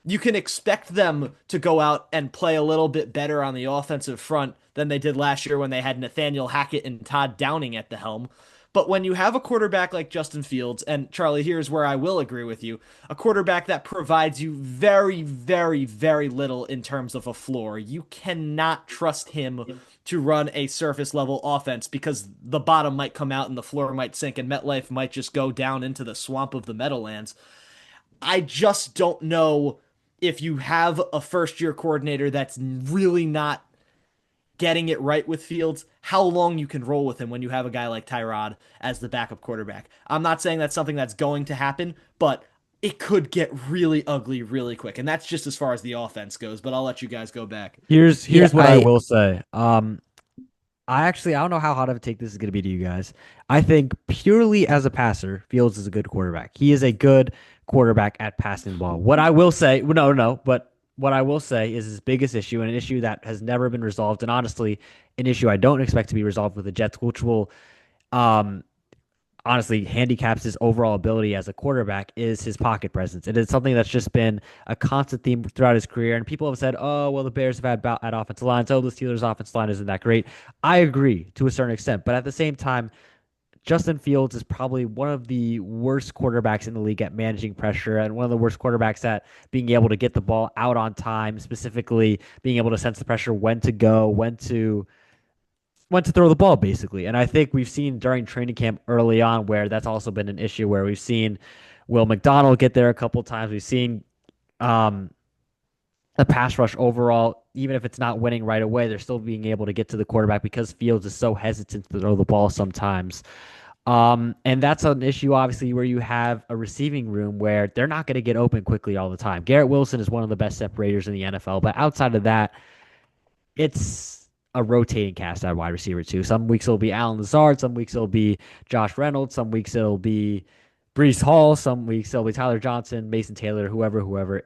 you can expect them to go out and play a little bit better on the offensive front than they did last year when they had Nathaniel Hackett and Todd Downing at the helm. But when you have a quarterback like Justin Fields, and Charlie, here's where I will agree with you, a quarterback that provides you very, very, very little in terms of a floor, you cannot trust him to run a surface level offense because the bottom might come out and the floor might sink and MetLife might just go down into the swamp of the Meadowlands. I just don't know if you have a first year coordinator that's really not getting it right with Fields, how long you can roll with him when you have a guy like Tyrod as the backup quarterback. I'm not saying that's something that's going to happen, but it could get really ugly really quick. And that's just as far as the offense goes, but I'll let you guys go back. Yeah, Here's what I will say. I don't know how hot of a take this is going to be to you guys. I think purely as a passer, Fields is a good quarterback. He is a good quarterback at passing the ball. What I will say, no, no, but what I will say is his biggest issue and an issue that has never been resolved, and honestly, an issue I don't expect to be resolved with the Jets, which will um, honestly handicaps his overall ability as a quarterback is his pocket presence. It is something that's just been a constant theme throughout his career. And people have said, oh, well, the Bears have had at offensive lines. Oh, the Steelers' offensive line isn't that great. I agree to a certain extent. But at the same time, Justin Fields is probably one of the worst quarterbacks in the league at managing pressure and one of the worst quarterbacks at being able to get the ball out on time, specifically being able to sense the pressure, when to go, when to throw the ball, basically. And I think we've seen during training camp early on where that's also been an issue where we've seen Will McDonald get there a couple times. We've seen um, the pass rush overall, even if it's not winning right away, they're still being able to get to the quarterback because Fields is so hesitant to throw the ball sometimes. And that's an issue, obviously, where you have a receiving room where they're not going to get open quickly all the time. Garrett Wilson is one of the best separators in the NFL, but outside of that, it's a rotating cast at wide receiver too. Some weeks it'll be Alan Lazard, some weeks it'll be Josh Reynolds, some weeks it'll be Brees Hall, some weeks it'll be Tyler Johnson, Mason Taylor, whoever.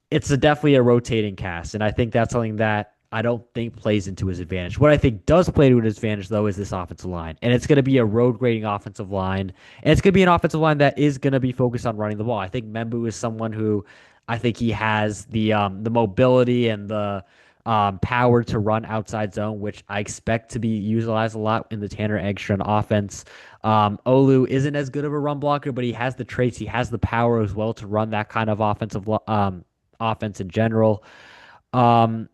Definitely a rotating cast, and I think that's something that I don't think plays into his advantage. What I think does play to his advantage, though, is this offensive line, and it's going to be a road grading offensive line, and it's going to be an offensive line that is going to be focused on running the ball. I think Membu is someone who I think he has the mobility and the power to run outside zone, which I expect to be utilized a lot in the Tanner Eggstrand offense. Olu isn't as good of a run blocker, but he has the traits, he has the power as well to run that kind of offense in general.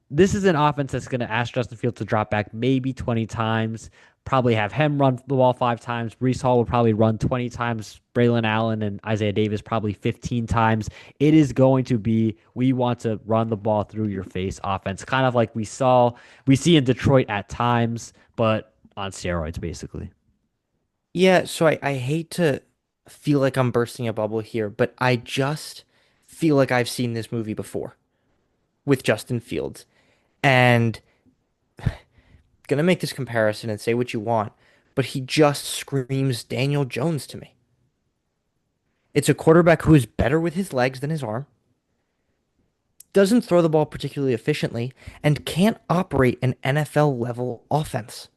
This is an offense that's going to ask Justin Fields to drop back maybe 20 times, probably have him run the ball 5 times. Brees Hall will probably run 20 times. Braylon Allen and Isaiah Davis probably 15 times. It is going to be, we want to run the ball through your face offense, kind of like we see in Detroit at times, but on steroids, basically. Yeah, so I hate to feel like I'm bursting a bubble here, but I just feel like I've seen this movie before with Justin Fields. And gonna make this comparison and say what you want, but he just screams Daniel Jones to me. It's a quarterback who is better with his legs than his arm, doesn't throw the ball particularly efficiently, and can't operate an NFL level offense.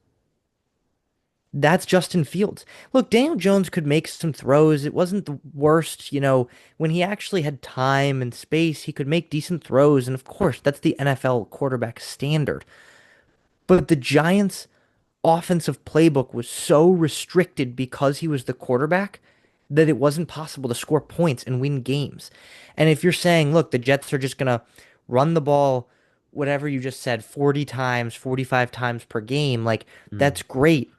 That's Justin Fields. Look, Daniel Jones could make some throws. It wasn't the worst, when he actually had time and space, he could make decent throws. And of course, that's the NFL quarterback standard. But the Giants' offensive playbook was so restricted because he was the quarterback that it wasn't possible to score points and win games. And if you're saying, look, the Jets are just gonna run the ball, whatever you just said, 40 times, 45 times per game, like Mm. that's great.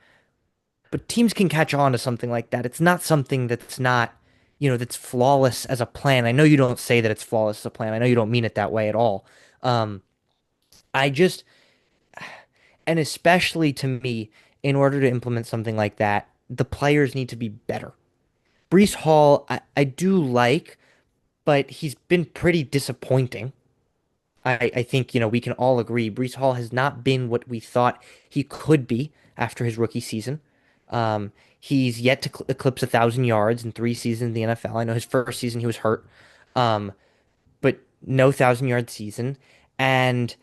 But teams can catch on to something like that. It's not something that's not, that's flawless as a plan. I know you don't say that it's flawless as a plan. I know you don't mean it that way at all. Um, I just, and especially to me, in order to implement something like that, the players need to be better. Brees Hall, I do like, but he's been pretty disappointing. I think, we can all agree Brees Hall has not been what we thought he could be after his rookie season. He's yet to eclipse 1,000 yards in 3 seasons in the NFL. I know his first season he was hurt, um, but no 1,000 yard season. And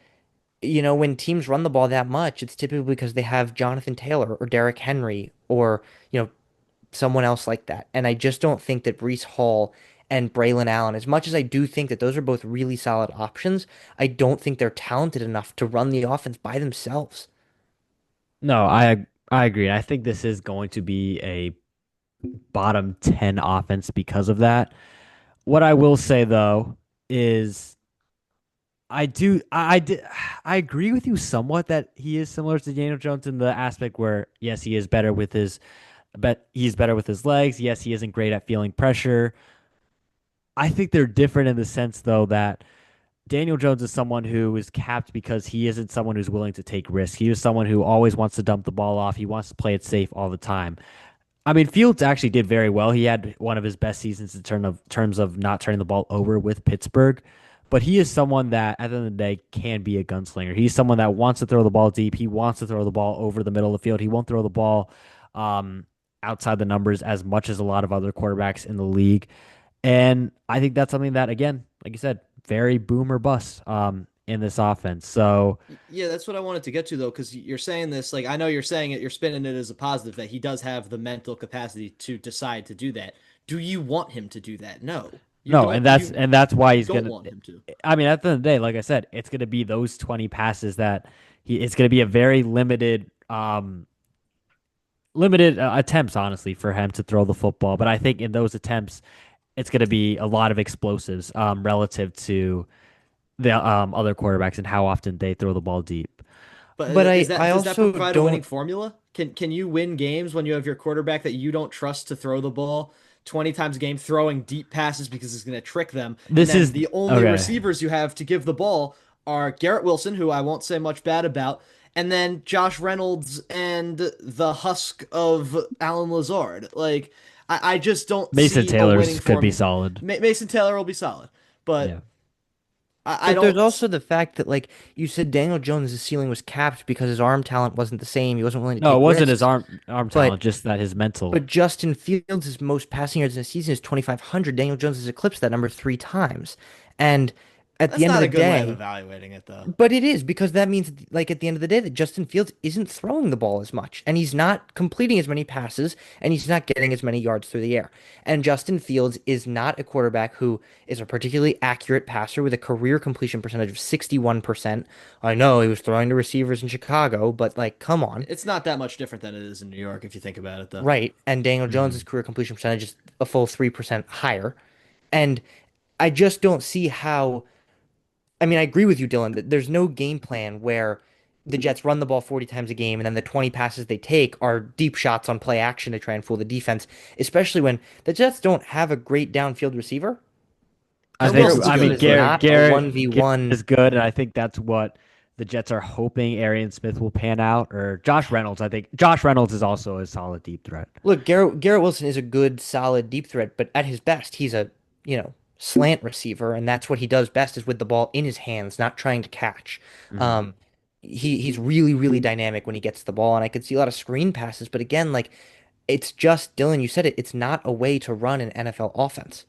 when teams run the ball that much, it's typically because they have Jonathan Taylor or Derrick Henry or, someone else like that. And I just don't think that Brees Hall and Braylon Allen, as much as I do think that those are both really solid options, I don't think they're talented enough to run the offense by themselves. No, I agree. I think this is going to be a bottom 10 offense because of that. What I will say though is I agree with you somewhat that he is similar to Daniel Jones in the aspect where yes, he is better with his but he's better with his legs. Yes, he isn't great at feeling pressure. I think they're different in the sense though that Daniel Jones is someone who is capped because he isn't someone who's willing to take risks. He is someone who always wants to dump the ball off. He wants to play it safe all the time. I mean, Fields actually did very well. He had one of his best seasons in terms of not turning the ball over with Pittsburgh. But he is someone that, at the end of the day, can be a gunslinger. He's someone that wants to throw the ball deep. He wants to throw the ball over the middle of the field. He won't throw the ball um, outside the numbers as much as a lot of other quarterbacks in the league. And I think that's something that, again, like you said, very boom or bust in this offense. So, Yeah, that's what I wanted to get to though, because you're saying this, like I know you're saying it, you're spinning it as a positive that he does have the mental capacity to decide to do that. Do you want him to do that? No. You no, don't you and that's why you he's don't gonna. want him to. I mean, at the end of the day, like I said, it's gonna be those 20 passes that it's gonna be a very limited attempts, honestly, for him to throw the football. But I think in those attempts, it's gonna be a lot of explosives relative to the other quarterbacks and how often they throw the ball deep. But But is I that does that also provide a winning don't. formula? Can you win games when you have your quarterback that you don't trust to throw the ball 20 times a game throwing deep passes because it's going to trick them, and This then is the only okay. receivers you have to give the ball are Garrett Wilson, who I won't say much bad about, and then Josh Reynolds and the husk of Alan Lazard. Like I just don't Mason see a winning Taylor's could be formula. solid. Mason Taylor will be solid, Yeah. but I But there's don't. also the fact that, like you said, Daniel Jones' ceiling was capped because his arm talent wasn't the same. He wasn't willing to No, it take wasn't his risks. arm But talent, just that his mental. But Justin Fields' most passing yards in a season is 2,500. Daniel Jones has eclipsed that number 3 times. And at the That's end of not the a good way of day, evaluating it, though. but it is because that means, like, at the end of the day, that Justin Fields isn't throwing the ball as much, and he's not completing as many passes, and he's not getting as many yards through the air. And Justin Fields is not a quarterback who is a particularly accurate passer with a career completion percentage of 61%. I know he was throwing to receivers in Chicago, but like, come on. It's not that much different than it is in New York if you think about it, though. Right. And Daniel Jones's Mhm. career completion percentage is a full 3% higher. And I just don't see how. I mean, I agree with you, Dylan, that there's no game plan where the Jets run the ball 40 times a game and then the 20 passes they take are deep shots on play action to try and fool the defense, especially when the Jets don't have a great downfield receiver. I Garrett think Garrett Wilson's I Wilson mean good, is but not a Garrett 1v1. is good, and I think that's what the Jets are hoping Arian Smith will pan out, or Josh Reynolds. I think Josh Reynolds is also a solid deep threat. Look, Garrett Wilson is a good, solid deep threat, but at his best, he's a, slant receiver, and that's what he does best is with the ball in his hands, not trying to catch. Mhm. Um, he's really, really dynamic when he gets the ball, and I could see a lot of screen passes, but again, like it's just Dylan, you said it, it's not a way to run an NFL offense.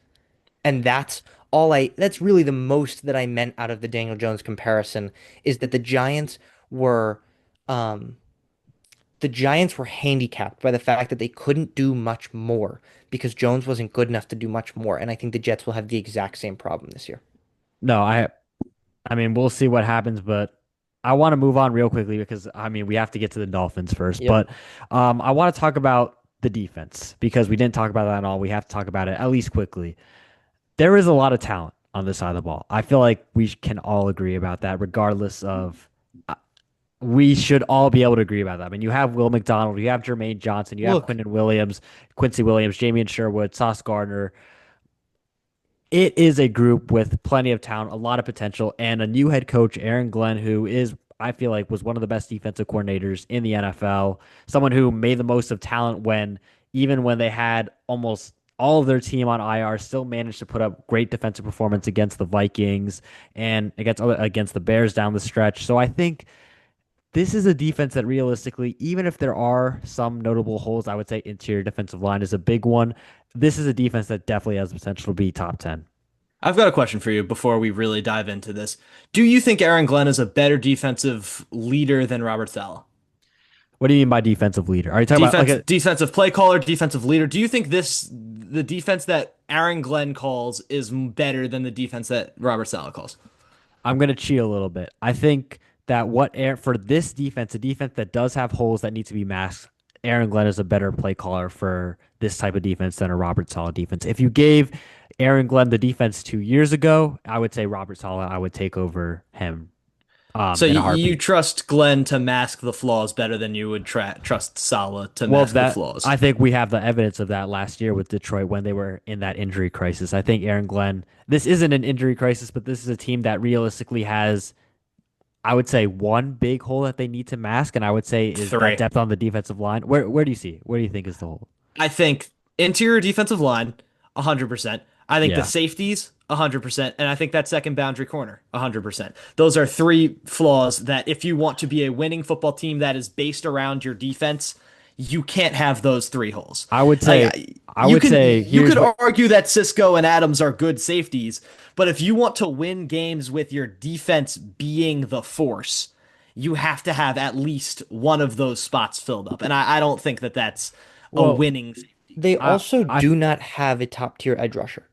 And that's really the most that I meant out of the Daniel Jones comparison is that were um the Giants were handicapped by the fact that they couldn't do much more because Jones wasn't good enough to do much more. And I think the Jets will have the exact same problem this year. No, I mean we'll see what happens, but I want to move on real quickly because I mean we have to get to the Dolphins first. Yep. But I want to talk about the defense, because we didn't talk about that at all. We have to talk about it at least quickly. There is a lot of talent on this side of the ball. I feel like we can all agree about that, regardless of. We should all be able to agree about that. I mean, you have Will McDonald, you have Jermaine Johnson, you have Look, Quinton Williams, Quincy Williams, Jamie Sherwood, Sauce Gardner. It is a group with plenty of talent, a lot of potential, and a new head coach, Aaron Glenn, who is, I feel like, was one of the best defensive coordinators in the NFL. Someone who made the most of talent when, even when they had almost all of their team on IR, still managed to put up great defensive performance against the Vikings and against the Bears down the stretch. So I think this is a defense that realistically, even if there are some notable holes, I would say interior defensive line is a big one. This is a defense that definitely has the potential to be top 10. I've got a question for you before we really dive into this. Do you think Aaron Glenn is a better defensive leader than Robert Saleh? What do you mean by defensive leader? Are you talking about like Defensive play caller, defensive leader. Do you think the defense that Aaron Glenn calls is better than the defense that Robert Saleh calls? I'm going to cheat a little bit. I think that for this defense, a defense that does have holes that need to be masked, Aaron Glenn is a better play caller for this type of defense than a Robert Saleh defense. If you gave Aaron Glenn the defense 2 years ago, I would say Robert Saleh, I would take over him So in a you heartbeat. trust Glenn to mask the flaws better than you would trust Saleh to Well, mask the that flaws. I think we have the evidence of that last year with Detroit when they were in that injury crisis. I think Aaron Glenn, this isn't an injury crisis, but this is a team that realistically has, I would say, one big hole that they need to mask, and I would say is that Three. depth on the defensive line. Where do you see? Where do you think is the hole? I think interior defensive line, 100%. I think the Yeah, safeties, 100%. And I think that second boundary corner, 100%. Those are three flaws that if you want to be a winning football team that is based around your defense, you can't have those three holes. I would Like say, I you would can say you here's could what argue that Cisco and Adams are good safeties, but if you want to win games with your defense being the force, you have to have at least one of those spots filled up. And I don't think that that's a well, winning. they I also I do not have a top tier edge rusher.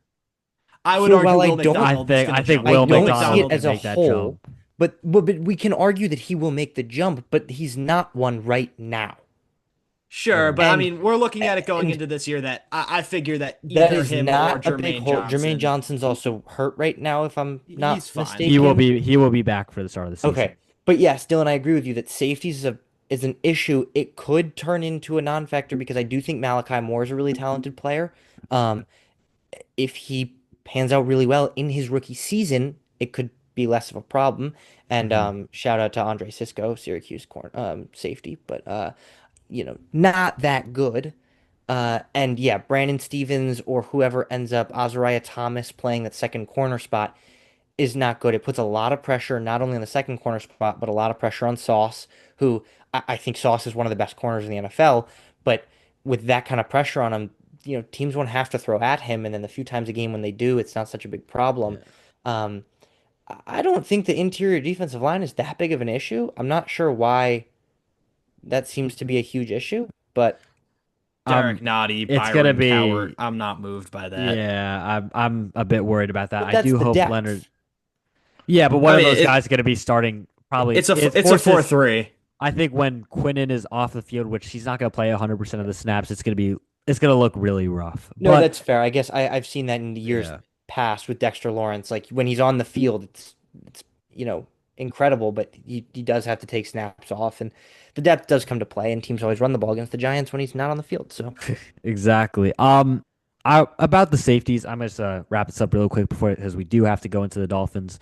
I would So argue while Will McDonald is going I to think jump. I Will Will don't see it McDonald McDonald. can as a make that whole, jump. but we can argue that he will make the jump, but he's not one right now. Sure, Okay. but I And mean, we're looking at it going and into this year that I figure that that either is him or not a big Jermaine hole. Jermaine Johnson, Johnson's also hurt right now, if I'm not he's fine. mistaken. He will be back for the start of the Okay. season. But yes, Dylan, I agree with you that safeties is an issue. It could turn into a non-factor because I do think Malachi Moore is a really talented player. Um, if he pans out really well in his rookie season, it could be less of a problem. And Hmm. shout out to Andre Cisco, Syracuse safety, but not that good. And yeah, Brandon Stevens or whoever ends up Azariah Thomas playing that second corner spot is not good. It puts a lot of pressure, not only on the second corner spot, but a lot of pressure on Sauce, who I think Sauce is one of the best corners in the NFL. But with that kind of pressure on him, teams won't have to throw at him. And then the few times a game when they do, it's not such a big problem. Yeah. Um, I don't think the interior defensive line is that big of an issue. I'm not sure why that seems to be a huge issue, but Derek Nottie, It's gonna Byron Cowart. be I'm not moved by that. yeah. I'm a bit worried about that. but I that's do the hope Leonard. depth. Yeah, but one I of mean, those guys is gonna be starting probably. It it's a forces. 4-3. I think when Quinnen is off the field, which he's not gonna play 100% of the snaps, it's gonna look really rough. No, But that's fair. I guess I've seen that in the years yeah. past with Dexter Lawrence. Like when he's on the field, it's incredible, but he does have to take snaps off, and the depth does come to play. And teams always run the ball against the Giants when he's not on the field. So Exactly. About the safeties, I'm just wrap this up real quick before because we do have to go into the Dolphins.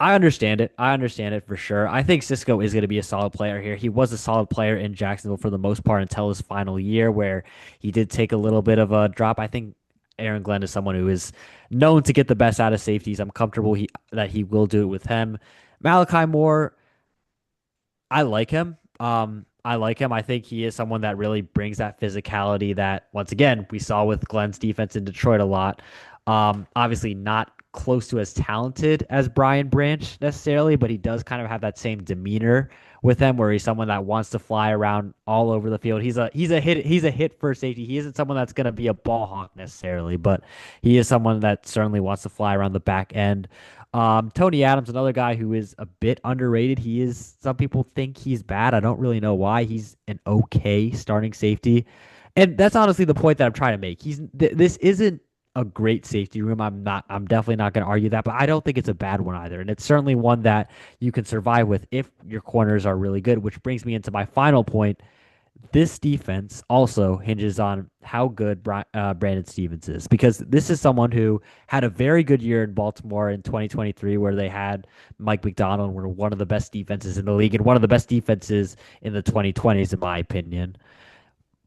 I understand it. I understand it for sure. I think Cisco is going to be a solid player here. He was a solid player in Jacksonville for the most part until his final year, where he did take a little bit of a drop. I think Aaron Glenn is someone who is known to get the best out of safeties. I'm comfortable that he will do it with him. Malachi Moore, I like him. I like him. I think he is someone that really brings that physicality that, once again, we saw with Glenn's defense in Detroit a lot. Obviously, not close to as talented as Brian Branch necessarily, but he does kind of have that same demeanor with him, where he's someone that wants to fly around all over the field. He's a hit for safety. He isn't someone that's going to be a ball hawk necessarily, but he is someone that certainly wants to fly around the back end. Tony Adams, another guy who is a bit underrated. He is, some people think he's bad. I don't really know why. He's an okay starting safety. And that's honestly the point that I'm trying to make. This isn't a great safety room. I'm definitely not going to argue that, but I don't think it's a bad one either. And it's certainly one that you can survive with if your corners are really good, which brings me into my final point. This defense also hinges on how good Brandon Stevens is, because this is someone who had a very good year in Baltimore in 2023, where they had Mike McDonald, were one of the best defenses in the league and one of the best defenses in the 2020s, in my opinion.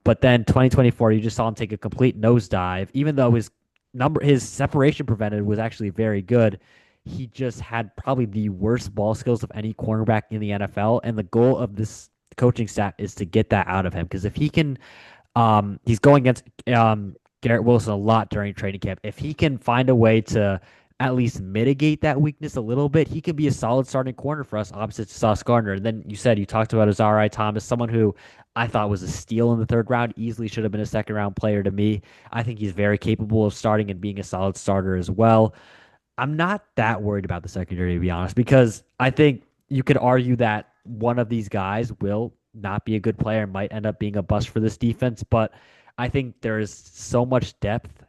But then 2024, you just saw him take a complete nosedive. Even though his separation prevented was actually very good, he just had probably the worst ball skills of any cornerback in the NFL. And the goal of this coaching staff is to get that out of him, because if he can, he's going against Garrett Wilson a lot during training camp. If he can find a way to at least mitigate that weakness a little bit, he could be a solid starting corner for us opposite Sauce Gardner. And then you talked about Azari Thomas, someone who I thought was a steal in the third round, easily should have been a second round player to me. I think he's very capable of starting and being a solid starter as well. I'm not that worried about the secondary, to be honest, because I think you could argue that one of these guys will not be a good player and might end up being a bust for this defense. But I think there is so much depth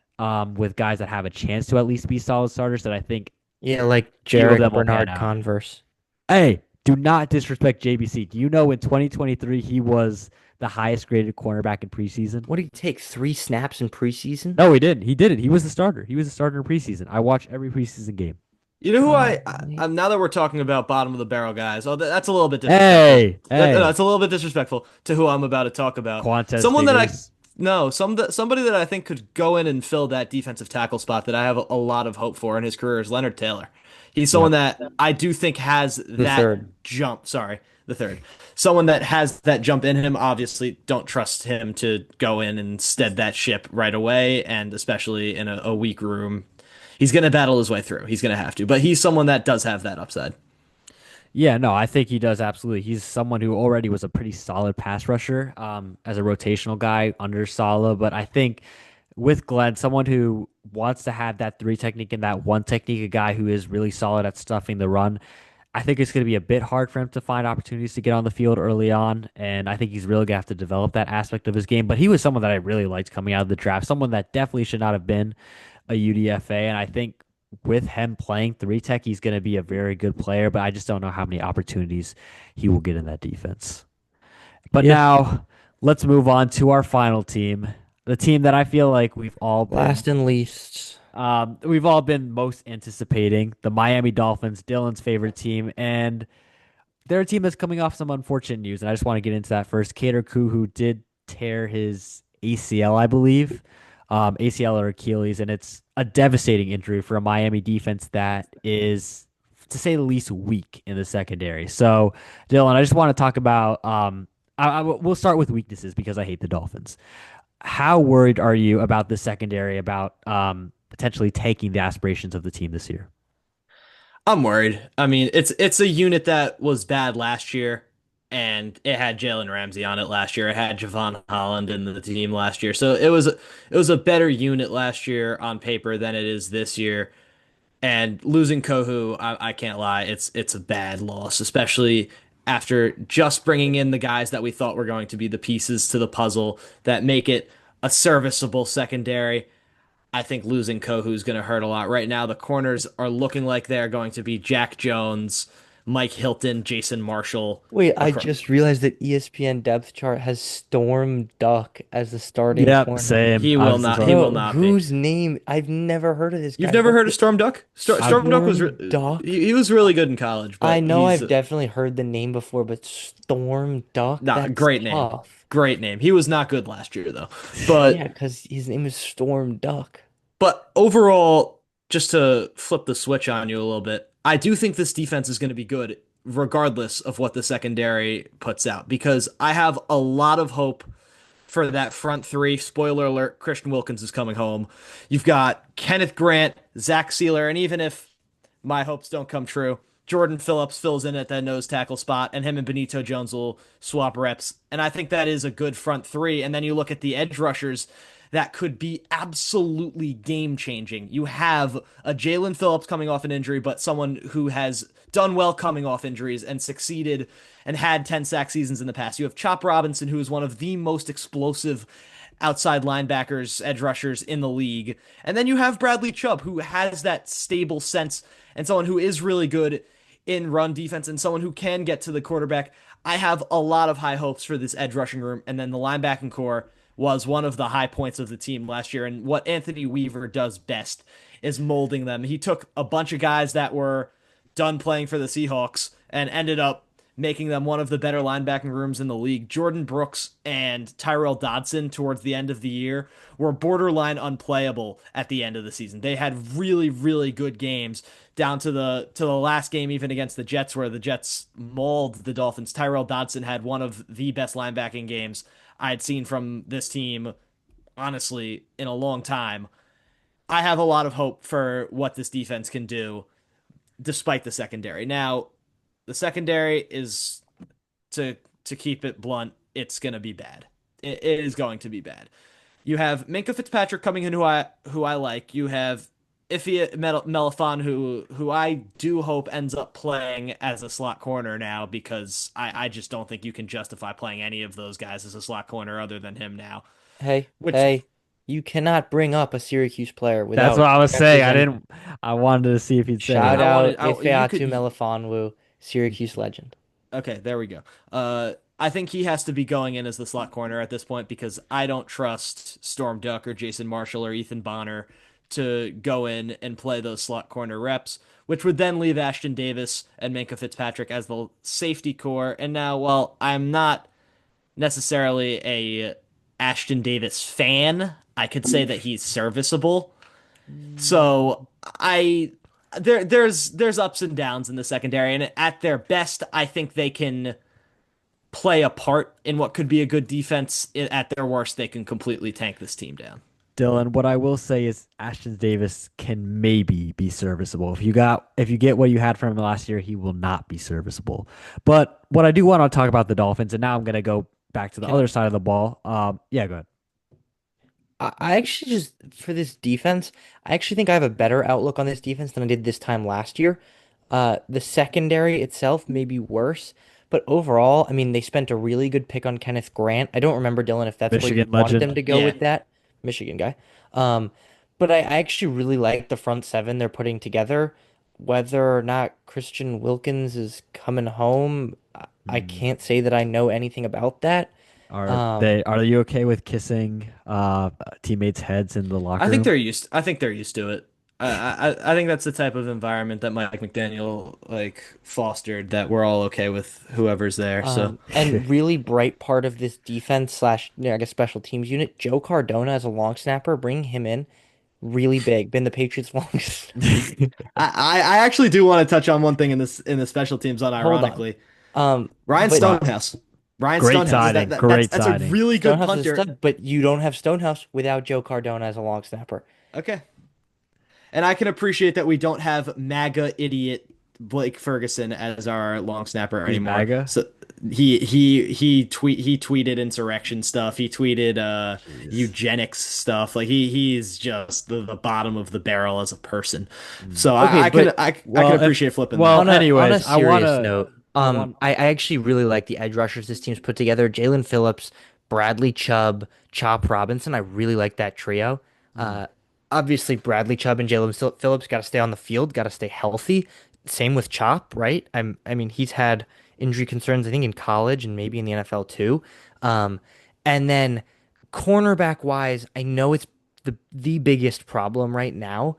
with guys that have a chance to at least be solid starters that I think Yeah, like few of Jarek them will pan Bernard out. Converse. Hey, do not disrespect JBC. Do you know in 2023 he was the highest graded cornerback in preseason? What did he take? 3 snaps in preseason? No, he didn't. He didn't. He was the starter. He was the starter in preseason. I watched every preseason game. You know who Golly. I'm now that we're talking about bottom of the barrel guys. Oh, that's a little bit disrespectful. Hey, No, hey, it's a little bit disrespectful to who I'm about to talk about. Quantez Someone that I figures. no, somebody that I think could go in and fill that defensive tackle spot that I have a lot of hope for in his career is Leonard Taylor. He's someone Yep. that I do think has The that third. jump. Sorry, the third. Someone that has that jump in him. Obviously, don't trust him to go in and stead that ship right away, and especially in a weak room. He's going to battle his way through. He's going to have to, but he's someone that does have that upside. Yeah, no, I think he does absolutely. He's someone who already was a pretty solid pass rusher as a rotational guy under Sala. But I think with Glenn, someone who wants to have that three technique and that one technique, a guy who is really solid at stuffing the run, I think it's going to be a bit hard for him to find opportunities to get on the field early on. And I think he's really going to have to develop that aspect of his game. But he was someone that I really liked coming out of the draft, someone that definitely should not have been a UDFA. And I think with him playing three tech, he's going to be a very good player, but I just don't know how many opportunities he will get in that defense. But Yeah. now let's move on to our final team, the team that I feel like Last and least. we've all been most anticipating, the Miami Dolphins, Dylan's favorite team, and they're a team that's coming off some unfortunate news, and I just want to get into that first. Cater Koo, who did tear his ACL, I believe, ACL or Achilles, and it's a devastating injury for a Miami defense that is, to say the least, weak in the secondary. So, Dylan, I just want to talk about. We'll start with weaknesses because I hate the Dolphins. How worried are you about the secondary, about potentially taking the aspirations of the team this year? I'm worried. I mean, it's a unit that was bad last year, and it had Jalen Ramsey on it last year. It had Javon Holland in the team last year, so it was a better unit last year on paper than it is this year. And losing Kohu, I can't lie, it's a bad loss, especially after just bringing in the guys that we thought were going to be the pieces to the puzzle that make it a serviceable secondary. I think losing Kohu is going to hurt a lot. Right now, the corners are looking like they're going to be Jack Jones, Mike Hilton, Jason Marshall. Wait, I acro- just realized that ESPN depth chart has Storm Duck as the starting Yep, corner. same. He I will was just not. He like, will Bro, not be. whose name? I've never heard of this You've guy. never heard of What's Storm Duck? I've Storm Duck was Storm Duck? he was really good in college, I but know he's I've definitely heard the name before, but Storm Duck? not That's great name. tough. Great name. He was not good last year though. But Yeah, because his name is Storm Duck. But overall, just to flip the switch on you a little bit, I do think this defense is going to be good regardless of what the secondary puts out because I have a lot of hope for that front three. Spoiler alert, Christian Wilkins is coming home. You've got Kenneth Grant, Zach Sealer, and even if my hopes don't come true, Jordan Phillips fills in at that nose tackle spot, and him and Benito Jones will swap reps. And I think that is a good front three. And then you look at the edge rushers that could be absolutely game changing. You have a Jalen Phillips coming off an injury, but someone who has done well coming off injuries and succeeded and had 10 sack seasons in the past. You have Chop Robinson, who is one of the most explosive outside linebackers, edge rushers in the league. And then you have Bradley Chubb, who has that stable sense and someone who is really good in run defense and someone who can get to the quarterback. I have a lot of high hopes for this edge rushing room. And then the linebacking core was one of the high points of the team last year. And what Anthony Weaver does best is molding them. He took a bunch of guys that were done playing for the Seahawks and ended up making them one of the better linebacking rooms in the league. Jordan Brooks and Tyrell Dodson towards the end of the year were borderline unplayable at the end of the season. They had really, really good games down to the last game, even against the Jets, where the Jets mauled the Dolphins. Tyrell Dodson had one of the best linebacking games I had seen from this team, honestly, in a long time. I have a lot of hope for what this defense can do despite the secondary. Now, the secondary is to keep it blunt, it's going to be bad. It is going to be bad. You have Minka Fitzpatrick coming in, who I like. You have Ify Melifon, who I do hope ends up playing as a slot corner now because I just don't think you can justify playing any of those guys as a slot corner other than him now. Hey, Which hey, you cannot bring up a Syracuse player That's what without I was saying. I represent. didn't. I wanted to see if he'd say Shout it. I wanted out you Ifeatu could Melifonwu, Syracuse legend. Okay, there we go. I think he has to be going in as the slot corner at this point because I don't trust Storm Duck or Jason Marshall or Ethan Bonner to go in and play those slot corner reps, which would then leave Ashton Davis and Minka Fitzpatrick as the safety core. And now, well, I'm not necessarily a Ashton Davis fan. I could say that he's serviceable. So I there's ups and downs in the secondary, and at their best, I think they can play a part in what could be a good defense. At their worst, they can completely tank this team down. Dylan, what I will say is Ashton Davis can maybe be serviceable. If you get what you had from him last year, he will not be serviceable. But what I do want to talk about the Dolphins, and now I'm gonna go back to the Can I? other side of the ball. Yeah, go ahead. I actually just for this defense, I actually think I have a better outlook on this defense than I did this time last year. The secondary itself may be worse, but overall, I mean, they spent a really good pick on Kenneth Grant. I don't remember, Dylan, if that's where you Michigan wanted them legend. to go Yeah, with that, Michigan guy. Um, but I actually really like the front seven they're putting together. Whether or not Christian Wilkins is coming home, I Hmm. can't say that I know anything about that. Um, Are you okay with kissing teammates' heads in the I locker think room? they're used. I think they're used to it. I think that's the type of environment that Mike McDaniel like fostered. That we're all okay with whoever's there. So and really bright part of this defense slash, I guess special teams unit, Joe Cardona as a long snapper, bring him in really big. Been the Patriots' longest. I actually do want to touch on one thing in the special teams, Hold on. unironically. Ryan But Wow. Stonehouse. Ryan Great Stonehouse. signing. Great That's a signing. really good Stonehouse is a punter. stud, but you don't have Stonehouse without Joe Cardona as a long snapper. Okay. And I can appreciate that we don't have MAGA idiot Blake Ferguson as our long snapper He's anymore. MAGA. So he tweeted insurrection stuff. He tweeted Jeez. eugenics stuff. Like he's just the bottom of the barrel as a person. Mm. So Okay, but I can Well, if appreciate flipping well, that. on a anyways, serious note, I want I actually really like the edge rushers this team's put together. Jalen Phillips, Bradley Chubb, Chop Robinson. I really like that trio. mm, Uh, Obviously Bradley Chubb and Phillips got to stay on the field, got to stay healthy. Same with Chop, right? I mean, he's had injury concerns, I think, in college and maybe in the NFL too. Um, and then cornerback wise, I know it's the biggest problem right now,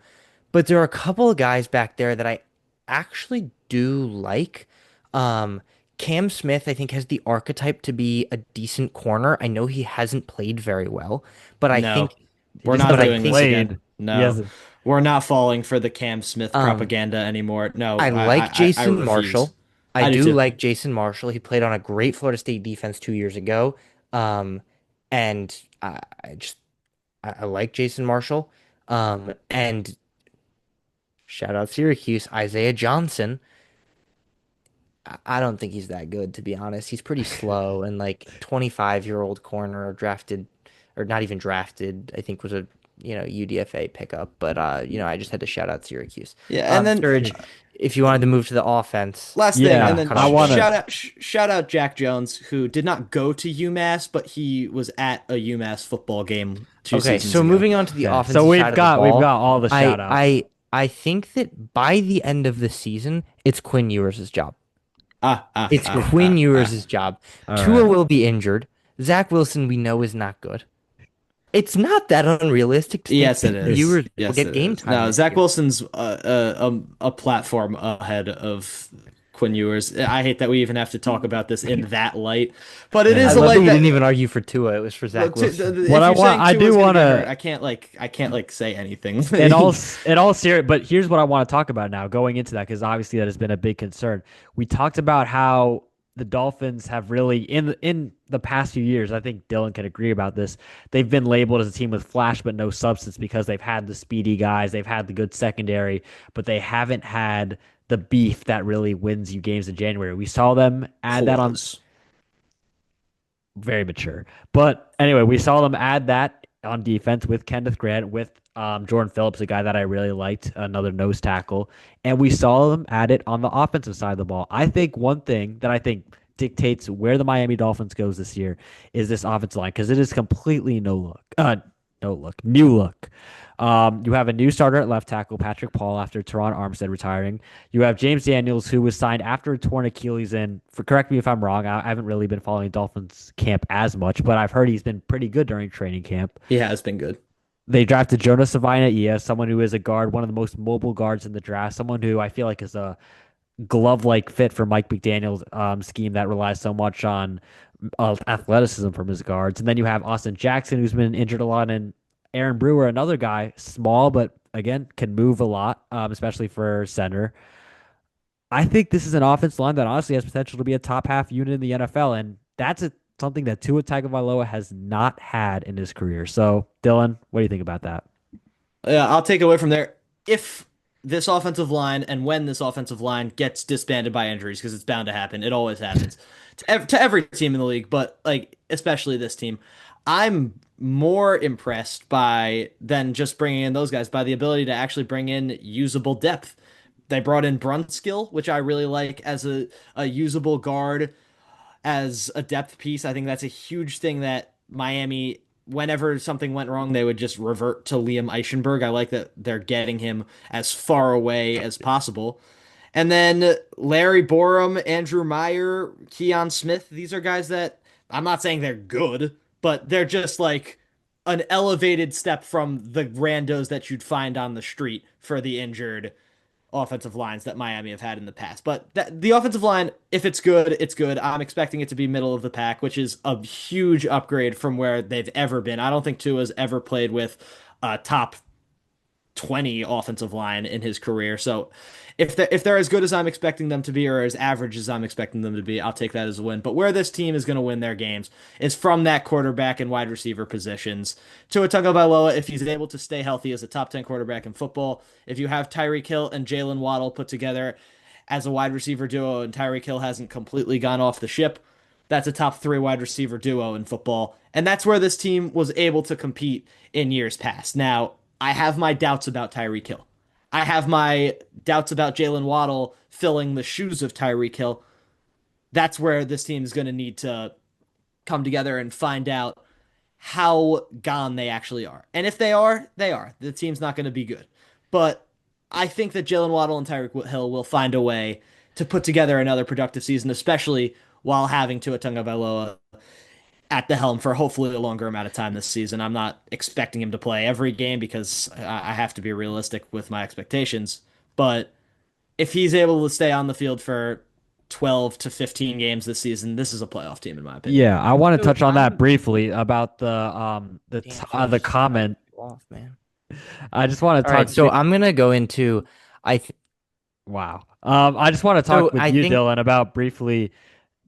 but there are a couple of guys back there that I actually do like. Um, Cam Smith, I think, has the archetype to be a decent corner. I know he hasn't played very well, but I No, think, we're he not but I hasn't doing this think, again. played. He No, hasn't. we're not falling for the Cam Smith um, propaganda anymore. No, I like I Jason refuse. Marshall. I I do do too. like Jason Marshall. He played on a great Florida State defense 2 years ago. Um, and I just, I like Jason Marshall. And shout out Syracuse, Isaiah Johnson. I don't think he's that good, to be honest. He's pretty slow and like 25-year-old corner drafted, or not even drafted, I think was a UDFA pickup, but I just had to shout out Syracuse. Yeah, and then Sturridge, if you wanted to move to the offense, last thing, and Yeah, then cut I off the want to. shout out Jack Jones, who did not go to UMass, but he was at a UMass football game two Okay, seasons so ago. moving on to the Okay, so offensive we've side of the got we've ball, got all the I shout outs. I I think that by the end of the season, it's Quinn Ewers' job. It's Quinn Ah. Ewers' job. All Tua right. will be injured. Zach Wilson, we know, is not good. It's not that unrealistic to think Yes, it that It's is. Ewers will Yes, get it game is. time No, this Zach year. Wilson's a platform ahead of Quinn Ewers. I hate that we even have to talk about this in that light, but it I is Yeah. a love that light you didn't that even argue for Tua. It was for Zach Wilson. What if I you're want, saying I Tua's do gonna want get hurt, to. I can't like say anything. In all serious, but here's what I want to talk about now, going into that, because obviously that has been a big concern. We talked about how the Dolphins have really in the past few years, I think Dylan can agree about this. They've been labeled as a team with flash but no substance because they've had the speedy guys, they've had the good secondary, but they haven't had the beef that really wins you games in January. We saw them add that on. Pause. Very mature. But anyway, we saw them add that on defense with Kenneth Grant, with Jordan Phillips, a guy that I really liked, another nose tackle. And we saw them add it on the offensive side of the ball. I think one thing that I think dictates where the Miami Dolphins goes this year is this offensive line because it is completely new look. You have a new starter at left tackle, Patrick Paul, after Teron Armstead retiring. You have James Daniels, who was signed after a torn Achilles. And correct me if I'm wrong, I haven't really been following Dolphins camp as much, but I've heard he's been pretty good during training camp. He has been good. They drafted Jonas Savina, someone who is a guard, one of the most mobile guards in the draft, someone who I feel like is a glove-like fit for Mike McDaniel's scheme that relies so much on athleticism from his guards. And then you have Austin Jackson, who's been injured a lot, and Aaron Brewer, another guy, small but again can move a lot, especially for center. I think this is an offense line that honestly has potential to be a top half unit in the NFL, and something that Tua Tagovailoa has not had in his career. So, Dylan, what do you think about that? Yeah, I'll take it away from there. If this offensive line and when this offensive line gets disbanded by injuries, because it's bound to happen, it always happens to every team in the league, but like especially this team, I'm more impressed by than just bringing in those guys by the ability to actually bring in usable depth. They brought in Brunskill, which I really like as a usable guard as a depth piece. I think that's a huge thing that Miami, whenever something went wrong, they would just revert to Liam Eichenberg. I like that they're getting him as far away as possible. And then Larry Borum, Andrew Meyer, Keon Smith, these are guys that I'm not saying they're good, but they're just like an elevated step from the randos that you'd find on the street for the injured offensive lines that Miami have had in the past. But the offensive line, if it's good, it's good. I'm expecting it to be middle of the pack, which is a huge upgrade from where they've ever been. I don't think Tua's ever played with a top 20 offensive line in his career. So if they're as good as I'm expecting them to be or as average as I'm expecting them to be, I'll take that as a win. But where this team is going to win their games is from that quarterback and wide receiver positions. Tua Tagovailoa, if he's able to stay healthy as a top 10 quarterback in football, if you have Tyreek Hill and Jalen Waddle put together as a wide receiver duo and Tyreek Hill hasn't completely gone off the ship, that's a top three wide receiver duo in football. And that's where this team was able to compete in years past. Now, I have my doubts about Tyreek Hill. I have my doubts about Jalen Waddle filling the shoes of Tyreek Hill. That's where this team is going to need to come together and find out how gone they actually are. And if they are, they are. The team's not going to be good. But I think that Jalen Waddle and Tyreek Hill will find a way to put together another productive season, especially while having Tua Tagovailoa at the helm for hopefully a longer amount of time this season. I'm not expecting him to play every game because I have to be realistic with my expectations. But if he's able to stay on the field for 12 to 15 games this season, this is a playoff team in my opinion. Yeah, I want to So touch on that I'm briefly about damn, Phil, the just about to cut comment. you off, man. I just want to All right, talk. so I'm gonna go into I th Wow. I just want to so talk with I you, think Dylan, about briefly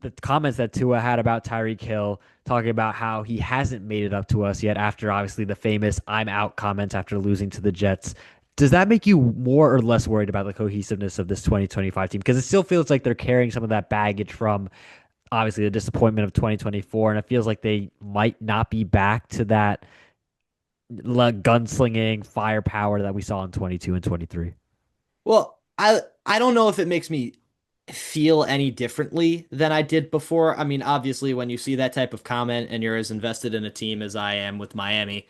the comments that Tua had about Tyreek Hill, talking about how he hasn't made it up to us yet after obviously the famous "I'm out" comments after losing to the Jets. Does that make you more or less worried about the cohesiveness of this 2025 team? Because it still feels like they're carrying some of that baggage from obviously the disappointment of 2024, and it feels like they might not be back to that gunslinging firepower that we saw in 22 and 23. Well, I don't know if it makes me feel any differently than I did before. I mean, obviously, when you see that type of comment and you're as invested in a team as I am with Miami,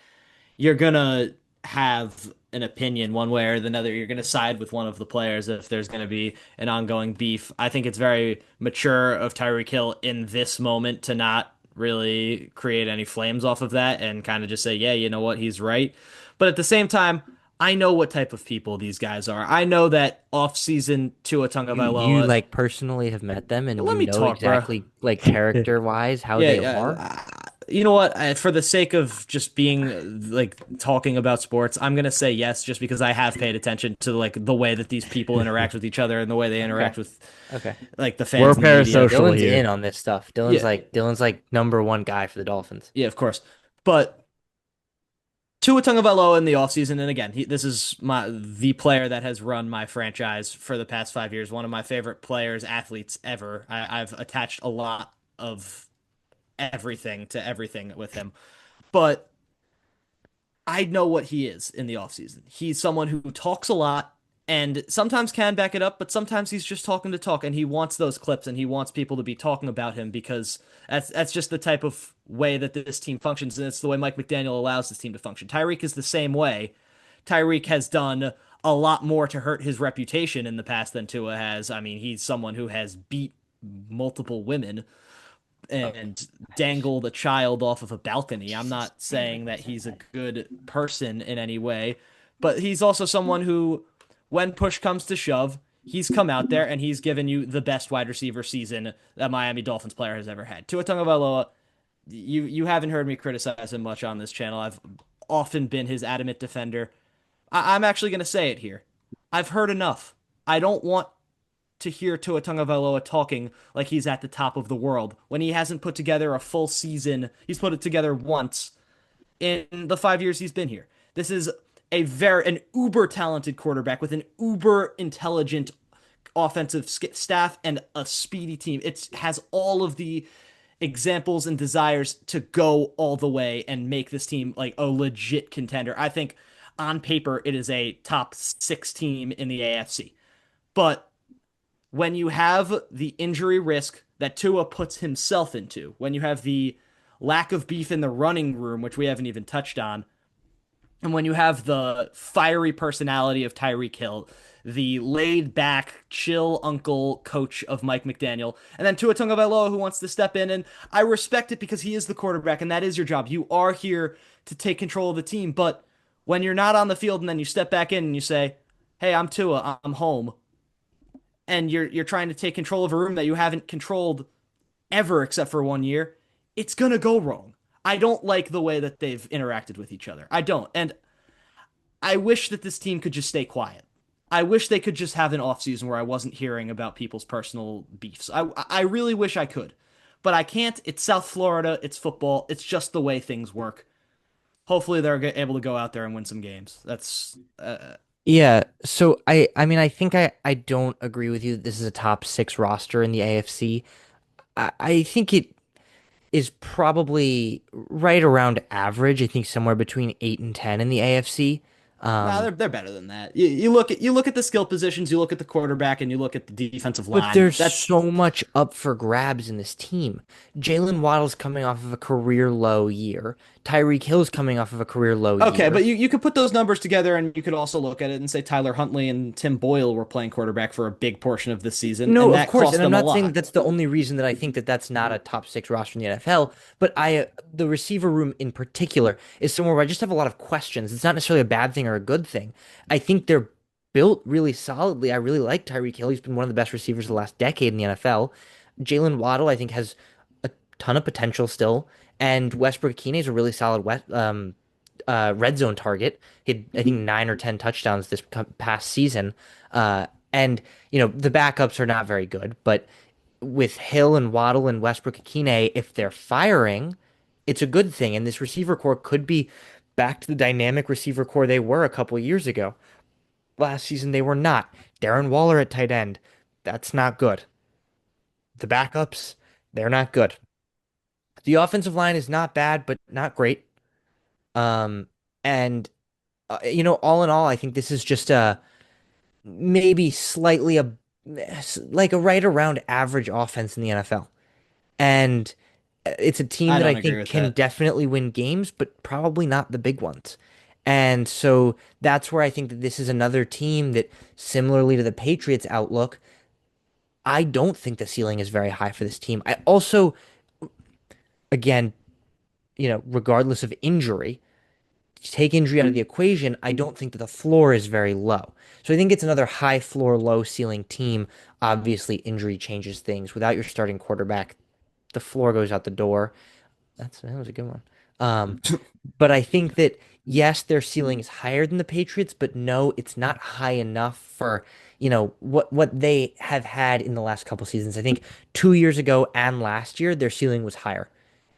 you're gonna have an opinion one way or another. You're gonna side with one of the players if there's gonna be an ongoing beef. I think it's very mature of Tyreek Hill in this moment to not really create any flames off of that and kind of just say, yeah, you know what, he's right. But at the same time, I know what type of people these guys are. I know that off-season Tua You Tagovailoa. like personally have met them and Let you me know talk, bro. exactly like character wise how Yeah, they yeah. are. You know what? For the sake of just being like talking about sports, I'm gonna say yes, just because I have paid attention to like the way that these people interact with each other and the way they Okay. interact with Okay. like the We're fans and the media. parasocial Dylan's here. in on this stuff. Dylan's Yeah, like Dylan's like number one guy for the Dolphins. yeah, of course. But Tua Tagovailoa in the offseason, and again, this is the player that has run my franchise for the past 5 years. One of my favorite players, athletes ever. I've attached a lot of everything to everything with him. But I know what he is in the offseason. He's someone who talks a lot and sometimes can back it up, but sometimes he's just talking to talk and he wants those clips and he wants people to be talking about him because that's just the type of way that this team functions and it's the way Mike McDaniel allows this team to function. Tyreek is the same way. Tyreek has done a lot more to hurt his reputation in the past than Tua has. I mean, he's someone who has beat multiple women and dangled a child off of a balcony. I'm not saying that he's a good person in any way, but he's also someone who, when push comes to shove, he's come out there and he's given you the best wide receiver season that Miami Dolphins player has ever had. Tua Tagovailoa, you haven't heard me criticize him much on this channel. I've often been his adamant defender. I'm actually going to say it here. I've heard enough. I don't want to hear Tua Tagovailoa talking like he's at the top of the world when he hasn't put together a full season. He's put it together once in the 5 years he's been here. This is an uber talented quarterback with an uber intelligent offensive staff and a speedy team. It has all of the examples and desires to go all the way and make this team like a legit contender. I think on paper it is a top 6 team in the AFC. But when you have the injury risk that Tua puts himself into, when you have the lack of beef in the running room, which we haven't even touched on, and when you have the fiery personality of Tyreek Hill, the laid back, chill uncle coach of Mike McDaniel, and then Tua Tagovailoa who wants to step in, and I respect it because he is the quarterback and that is your job. You are here to take control of the team, but when you're not on the field and then you step back in and you say, "Hey, I'm Tua, I'm home," and you're trying to take control of a room that you haven't controlled ever except for 1 year, it's gonna go wrong. I don't like the way that they've interacted with each other. I don't. And I wish that this team could just stay quiet. I wish they could just have an off season where I wasn't hearing about people's personal beefs. I really wish I could. But I can't. It's South Florida. It's football. It's just the way things work. Hopefully they're able to go out there and win some games. That's Yeah, so I mean I think I don't agree with you that this is a top six roster in the AFC. I think it is probably right around average. I think somewhere between 8 and 10 in the AFC. nah, Um, they're better than that. You look at the skill positions, you look at the quarterback, and you look at the defensive But line. there's That's so much up for grabs in this team. Jalen Waddle's coming off of a career low year. Tyreek Hill's coming off of a career low okay, year. but you could put those numbers together and you could also look at it and say Tyler Huntley and Tim Boyle were playing quarterback for a big portion of this season, No, and of that course, cost and I'm them a not saying lot. that that's the only reason that I think that that's not a top six roster in the NFL. But the receiver room in particular is somewhere where I just have a lot of questions. It's not necessarily a bad thing or a good thing. I think they're built really solidly. I really like Tyreek Hill. He's been one of the best receivers of the last decade in the NFL. Jalen Waddle, I think, has a ton of potential still, and Westbrook-Ikine is a really solid red zone target. He had, I think, 9 or 10 touchdowns this past season. And the backups are not very good, but with Hill and Waddle and Westbrook-Ikine, if they're firing, it's a good thing. And this receiver core could be back to the dynamic receiver core they were a couple years ago. Last season they were not. Darren Waller at tight end, that's not good. The backups, they're not good. The offensive line is not bad, but not great. Um, And all in all, I think this is just a maybe slightly a like a right around average offense in the NFL. And it's a team I that I don't agree think with can that. definitely win games, but probably not the big ones. And so that's where I think that this is another team that, similarly to the Patriots outlook, I don't think the ceiling is very high for this team. I also, again, regardless of injury, take injury out of the equation, I don't think that the floor is very low. So I think it's another high floor, low ceiling team. Obviously, injury changes things. Without your starting quarterback, the floor goes out the door. That was a good one. Um, but I think that yes, their ceiling is higher than the Patriots, but no, it's not high enough for, what they have had in the last couple seasons. I think 2 years ago and last year, their ceiling was higher.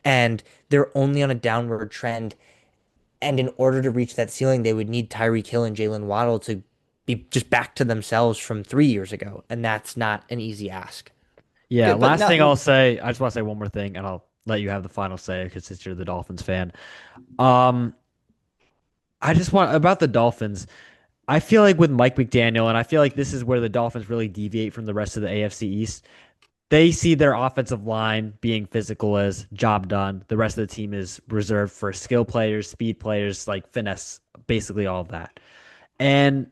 And they're only on a downward trend. And in order to reach that ceiling, they would need Tyreek Hill and Jalen Waddle to be just back to themselves from 3 years ago. And that's not an easy ask. Yeah, Okay, but last thing now I'll say, I just want to say one more thing, and I'll let you have the final say because since you're the Dolphins fan. Um, I just want about the Dolphins. I feel like with Mike McDaniel, and I feel like this is where the Dolphins really deviate from the rest of the AFC East. They see their offensive line being physical as job done. The rest of the team is reserved for skill players, speed players, like finesse, basically all of that. And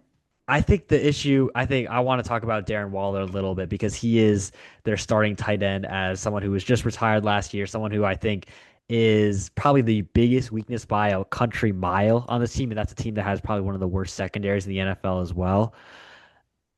I think the issue, I think I want to talk about Darren Waller a little bit because he is their starting tight end as someone who was just retired last year, someone who I think is probably the biggest weakness by a country mile on this team. And that's a team that has probably one of the worst secondaries in the NFL as well.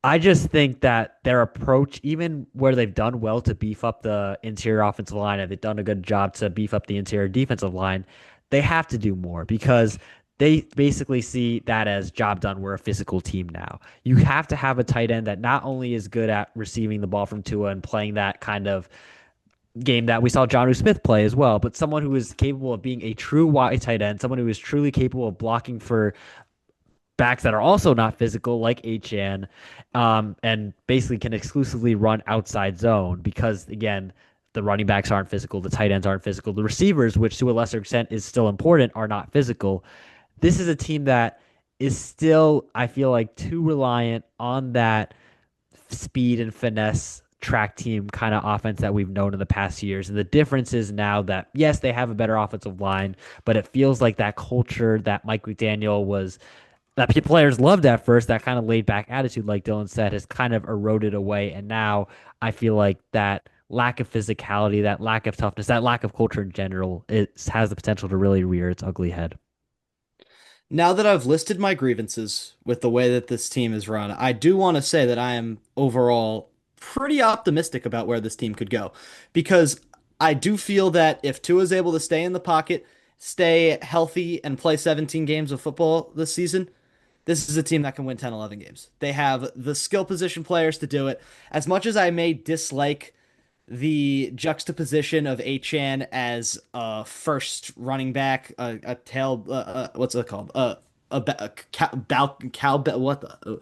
I just think that their approach, even where they've done well to beef up the interior offensive line and they've done a good job to beef up the interior defensive line, they have to do more because they basically see that as job done. We're a physical team now. You have to have a tight end that not only is good at receiving the ball from Tua and playing that kind of game that we saw Johnu Smith play as well, but someone who is capable of being a true wide tight end, someone who is truly capable of blocking for backs that are also not physical, like HN, and basically can exclusively run outside zone because, again, the running backs aren't physical, the tight ends aren't physical, the receivers, which to a lesser extent is still important, are not physical. This is a team that is still, I feel like, too reliant on that speed and finesse track team kind of offense that we've known in the past years. And the difference is now that, yes, they have a better offensive line, but it feels like that culture that Mike McDaniel was that players loved at first, that kind of laid back attitude, like Dylan said, has kind of eroded away. And now I feel like that lack of physicality, that lack of toughness, that lack of culture in general, it has the potential to really rear its ugly head. Now that I've listed my grievances with the way that this team is run, I do want to say that I am overall pretty optimistic about where this team could go because I do feel that if Tua is able to stay in the pocket, stay healthy, and play 17 games of football this season, this is a team that can win 10, 11 games. They have the skill position players to do it. As much as I may dislike the juxtaposition of Achan as a first running back, a tail, what's it called? A cow, what the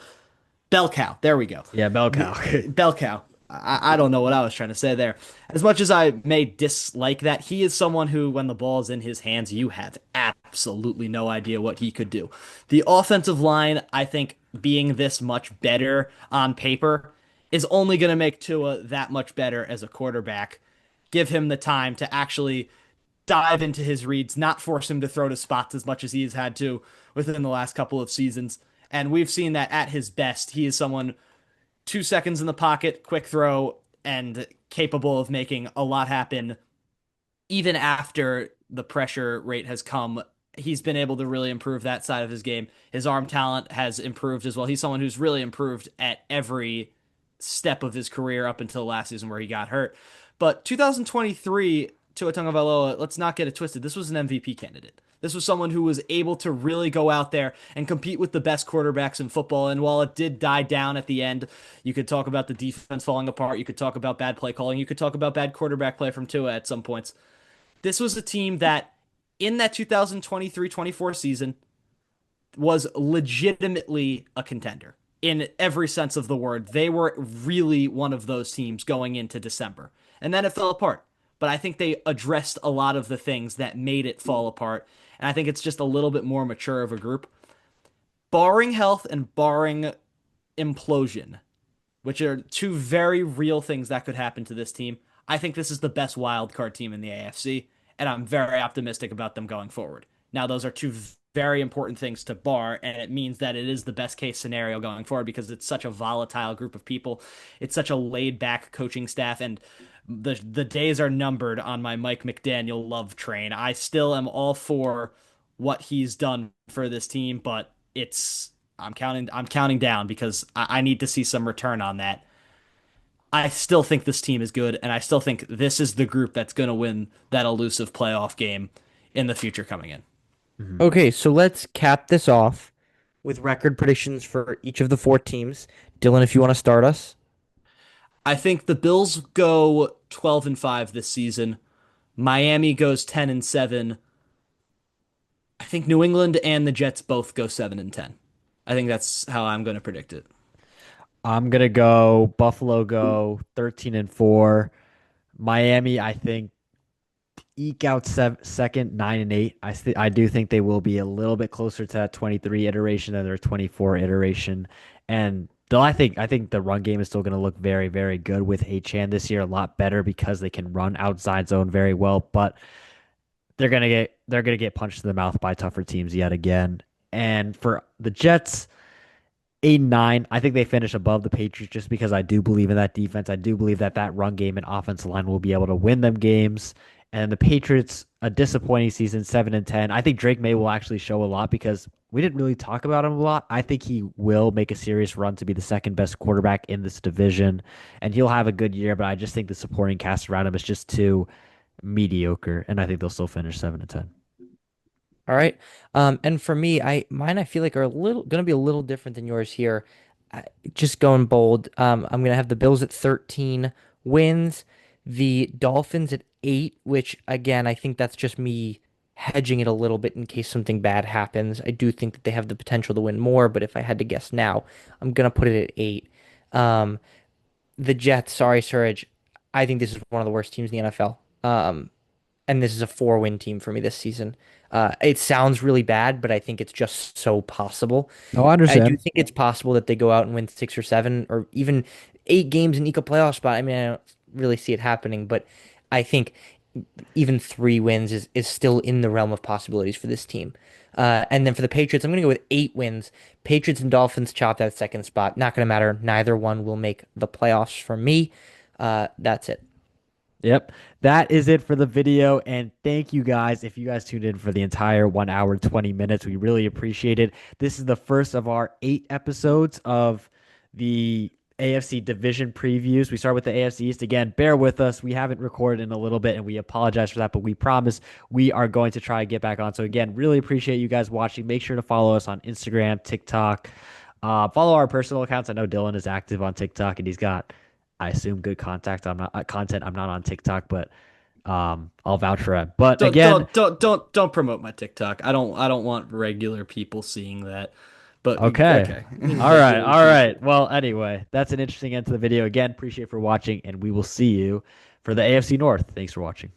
bell cow. There we go. Yeah, bell cow. Bell cow. I don't know what I was trying to say there. As much as I may dislike that, he is someone who, when the ball is in his hands, you have absolutely no idea what he could do. The offensive line, I think, being this much better on paper is only going to make Tua that much better as a quarterback. Give him the time to actually dive into his reads, not force him to throw to spots as much as he has had to within the last couple of seasons. And we've seen that at his best, he is someone 2 seconds in the pocket, quick throw, and capable of making a lot happen even after the pressure rate has come. He's been able to really improve that side of his game. His arm talent has improved as well. He's someone who's really improved at every step of his career up until last season where he got hurt. But 2023, Tua Tagovailoa, let's not get it twisted. This was an MVP candidate. This was someone who was able to really go out there and compete with the best quarterbacks in football. And while it did die down at the end, you could talk about the defense falling apart. You could talk about bad play calling. You could talk about bad quarterback play from Tua at some points. This was a team that, in that 2023-24 season, was legitimately a contender in every sense of the word. They were really one of those teams going into December. And then it fell apart. But I think they addressed a lot of the things that made it fall apart. and I think it's just a little bit more mature of a group. Barring health and barring implosion, which are two very real things that could happen to this team, I think this is the best wild card team in the AFC, and I'm very optimistic about them going forward. Now, those are two very important things to bar, and it means that it is the best case scenario going forward because it's such a volatile group of people. It's such a laid back coaching staff, and the days are numbered on my Mike McDaniel love train. I still am all for what he's done for this team, but it's I'm counting down because I need to see some return on that. I still think this team is good, and I still think this is the group that's going to win that elusive playoff game in the future coming in. Mhm. Okay, so let's cap this off with record predictions for each of the four teams. Dylan, if you want to start us. I think the Bills go 12-5 this season. Miami goes 10-7. I think New England and the Jets both go 7-10. I think that's how I'm going to predict it. I'm gonna go Buffalo go 13-4. Miami, I think eke out second 9-8. I do think they will be a little bit closer to that 23 iteration than their 24 iteration. And though I think the run game is still going to look very, very good with Chan this year, a lot better because they can run outside zone very well. But they're gonna get punched in the mouth by tougher teams yet again. And for the Jets, 8-9. I think they finish above the Patriots just because I do believe in that defense. I do believe that that run game and offensive line will be able to win them games. And the Patriots, a disappointing season, 7-10. I think Drake May will actually show a lot because we didn't really talk about him a lot. I think he will make a serious run to be the second best quarterback in this division, and he'll have a good year. But I just think the supporting cast around him is just too mediocre, and I think they'll still finish 7-10. All right. And for me, I feel like are a little gonna be a little different than yours here. I, just going bold. I'm gonna have the Bills at 13 wins, the Dolphins at 8, which again, I think that's just me hedging it a little bit in case something bad happens. I do think that they have the potential to win more, but if I had to guess now, I'm gonna put it at 8. Um, the Jets, sorry, Surge. I think this is one of the worst teams in the NFL. And this is a 4-win team for me this season. It sounds really bad, but I think it's just so possible. Oh, I I do understand. think it's possible that they go out and win 6 or 7 or even 8 games and eke a playoff spot. I mean, I don't really see it happening, but I think even 3 wins is still in the realm of possibilities for this team. And then for the Patriots, I'm going to go with 8 wins. Patriots and Dolphins chop that second spot. Not going to matter. Neither one will make the playoffs for me. That's it. Yep. That is it for the video. And thank you guys. If you guys tuned in for the entire 1 hour, 20 minutes, we really appreciate it. This is the first of our 8 episodes of the AFC division previews. We start with the AFC East again. Bear with us. We haven't recorded in a little bit and we apologize for that, but we promise we are going to try and get back on. So, again, really appreciate you guys watching. Make sure to follow us on Instagram, TikTok. Follow our personal accounts. I know Dylan is active on TikTok and he's got, I assume, good contact. I'm not content. I'm not on TikTok, but I'll vouch for it. But Don't again, don't don't don't don't promote my TikTok. I don't want regular people seeing that. But okay. okay. All right. All right. Well, anyway, that's an interesting end to the video. Again, appreciate for watching, and we will see you for the AFC North. Thanks for watching.